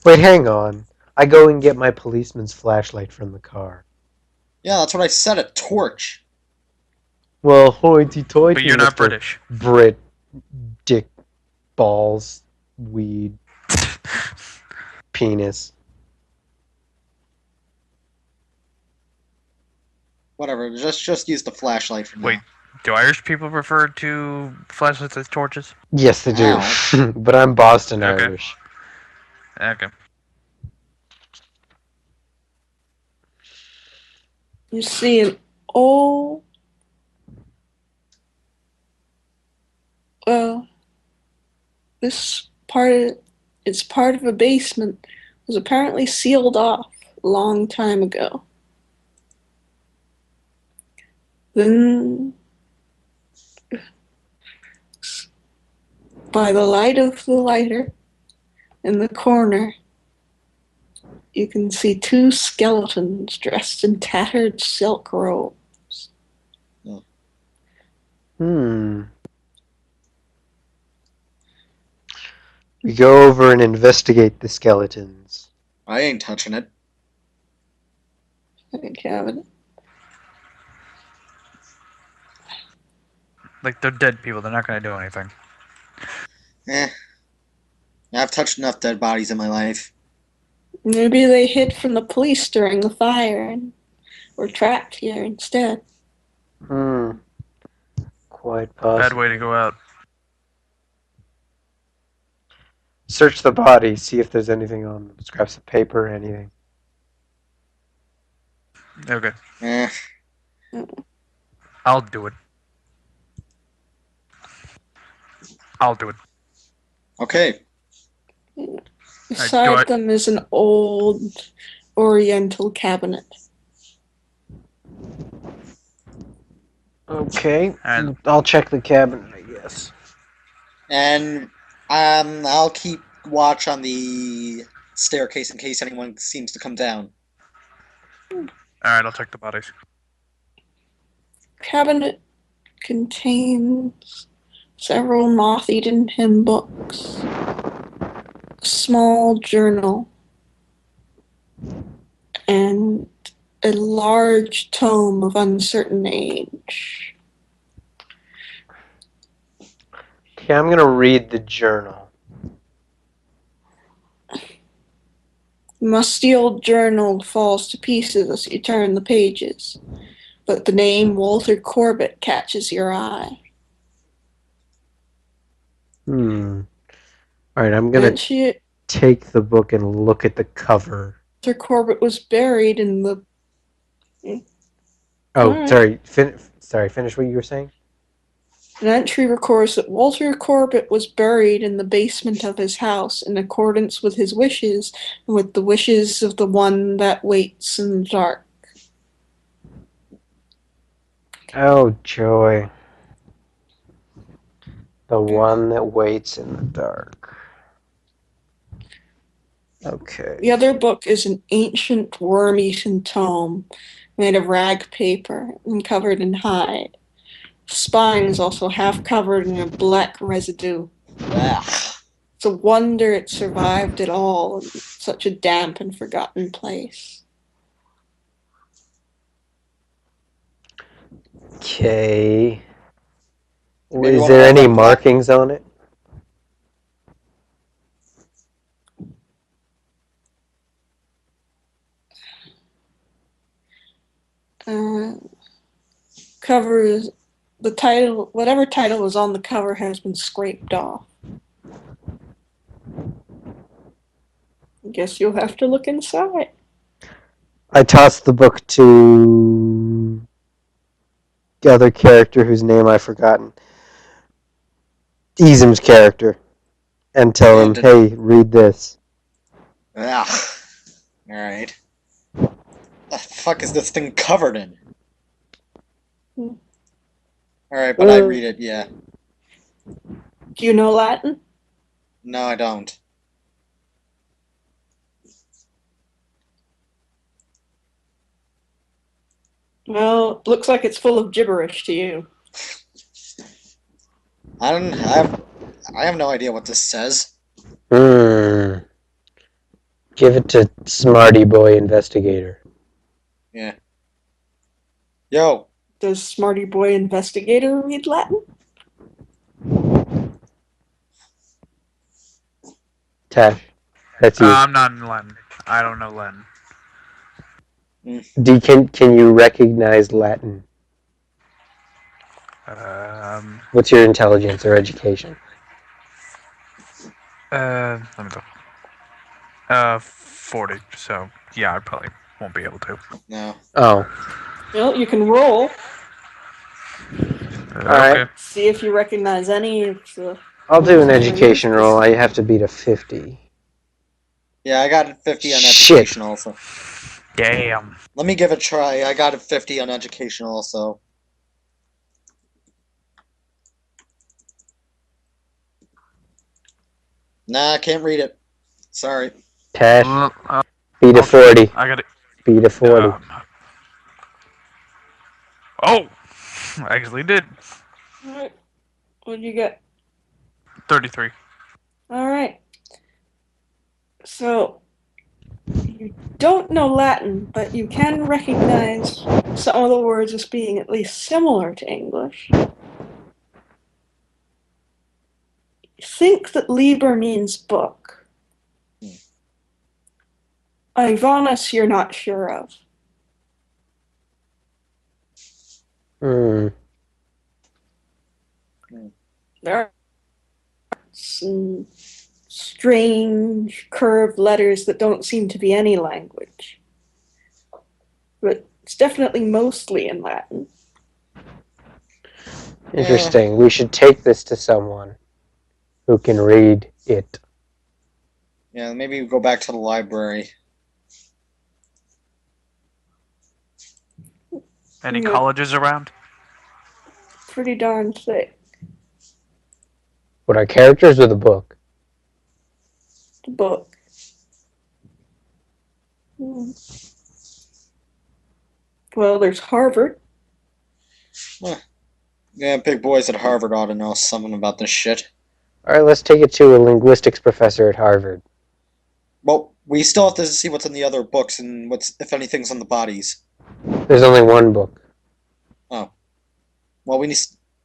Wait, hang on. I go and get my policeman's flashlight from the car. Yeah, that's what I said, a torch. Well, hoity-toity, But you're not Mr. British. Brit, dick, balls, weed, penis. Whatever, just use the flashlight for now. Wait. Do Irish people refer to flashlights as torches? Yes, they do. Wow. But I'm Boston Okay. Irish. Okay. You see an old. Well, this part, it's part of a basement, was apparently sealed off a long time ago. Then, by the light of the lighter in the corner, you can see two skeletons dressed in tattered silk robes. We go over and investigate the skeletons. I ain't touching it. In a cabinet. Like, they're dead people. They're not going to do anything. I've touched enough dead bodies in my life. Maybe they hid from the police during the fire and were trapped here instead. Quite possible. Bad way to go out. Search the body, see if there's anything on them. Scraps of paper, anything. Okay. I'll do it. I'll do it. Okay. Beside them is an old oriental cabinet. Okay. And I'll check the cabinet, I guess. And I'll keep watch on the staircase in case anyone seems to come down. alright, I'll check the bodies. Cabinet contains several moth-eaten hymn books, a small journal, and a large tome of uncertain age. Okay, I'm gonna read the journal. The musty old journal falls to pieces as you turn the pages, but the name Walter Corbett catches your eye. Alright, I'm gonna Eventually, take the book and look at the cover. Walter Corbett was buried in the... Oh, Alright. sorry, finish what you were saying? An entry records that Walter Corbett was buried in the basement of his house in accordance with his wishes and with the wishes of the one that waits in the dark. Oh, joy. The one that waits in the dark. Okay. The other book is an ancient worm-eaten tome made of rag paper and covered in hide. The spine is also half covered in a black residue. Ugh. It's a wonder it survived at all in such a damp and forgotten place. Okay. Maybe Is one of there all any them black- markings on it? Covers the title, whatever title is on the cover has been scraped off. I guess you'll have to look inside. I tossed the book to the other character whose name I've forgotten. Ezim's character. And tell him, hey, read this. Ugh. Alright. The fuck is this thing covered in? Alright, but I read it, yeah. Do you know Latin? No, I don't. Well, looks like it's full of gibberish to you. I have no idea what this says. Give it to Smarty Boy Investigator. Yeah. Yo. Does Smarty Boy Investigator read Latin? Tash, that's you. I'm not in Latin. I don't know Latin. Can you recognize Latin? What's your intelligence or education? Let me go. 40. So yeah, I probably won't be able to. No. Oh. Well, you can roll. Alright. Okay. See if you recognize any of the... I'll do an education roll. I have to beat a 50. Yeah, I got a 50 on Shit. education also. Damn. Let me give it a try. I got a 50 on education also. Nah, I can't read it. Sorry. Tash, Well, beat a 40. I got it. Beat a 40. Oh, I actually did. Alright. What did you get? 33. Alright. So, you don't know Latin, but you can recognize some of the words as being at least similar to English. You think that Liber means book. Ivonus you're not sure of. Hmm. There are some strange curved letters that don't seem to be any language. But it's definitely mostly in Latin. Interesting. We should take this to someone who can read it. Yeah, maybe we go back to the library. Any Yeah. colleges around? Pretty darn thick. What are characters or the book? The book. Well, there's Harvard. Yeah, big boys at Harvard ought to know something about this shit. Alright, let's take it to a linguistics professor at Harvard. Well, we still have to see what's in the other books and what's, if anything's on the bodies. There's only one book. Oh. Well, we need...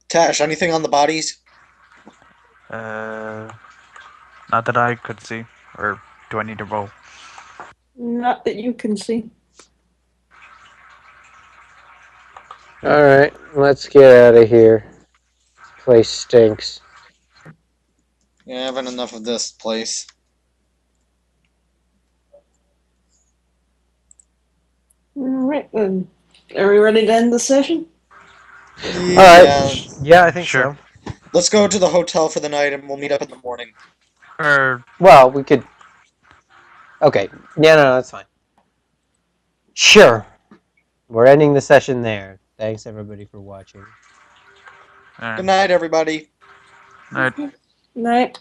Tash, anything on the bodies? Not that I could see. Or do I need to roll? Not that you can see. Alright, let's get out of here. This place stinks. Yeah, I've had enough of this place. Alright then. Are we ready to end the session? Yeah. Alright, yeah, I think Sure. so. Let's go to the hotel for the night and we'll meet up in the morning. Well, we could... Okay, yeah, no, that's fine. Sure. We're ending the session there. Thanks, everybody, for watching. Good night, everybody. Night. Night.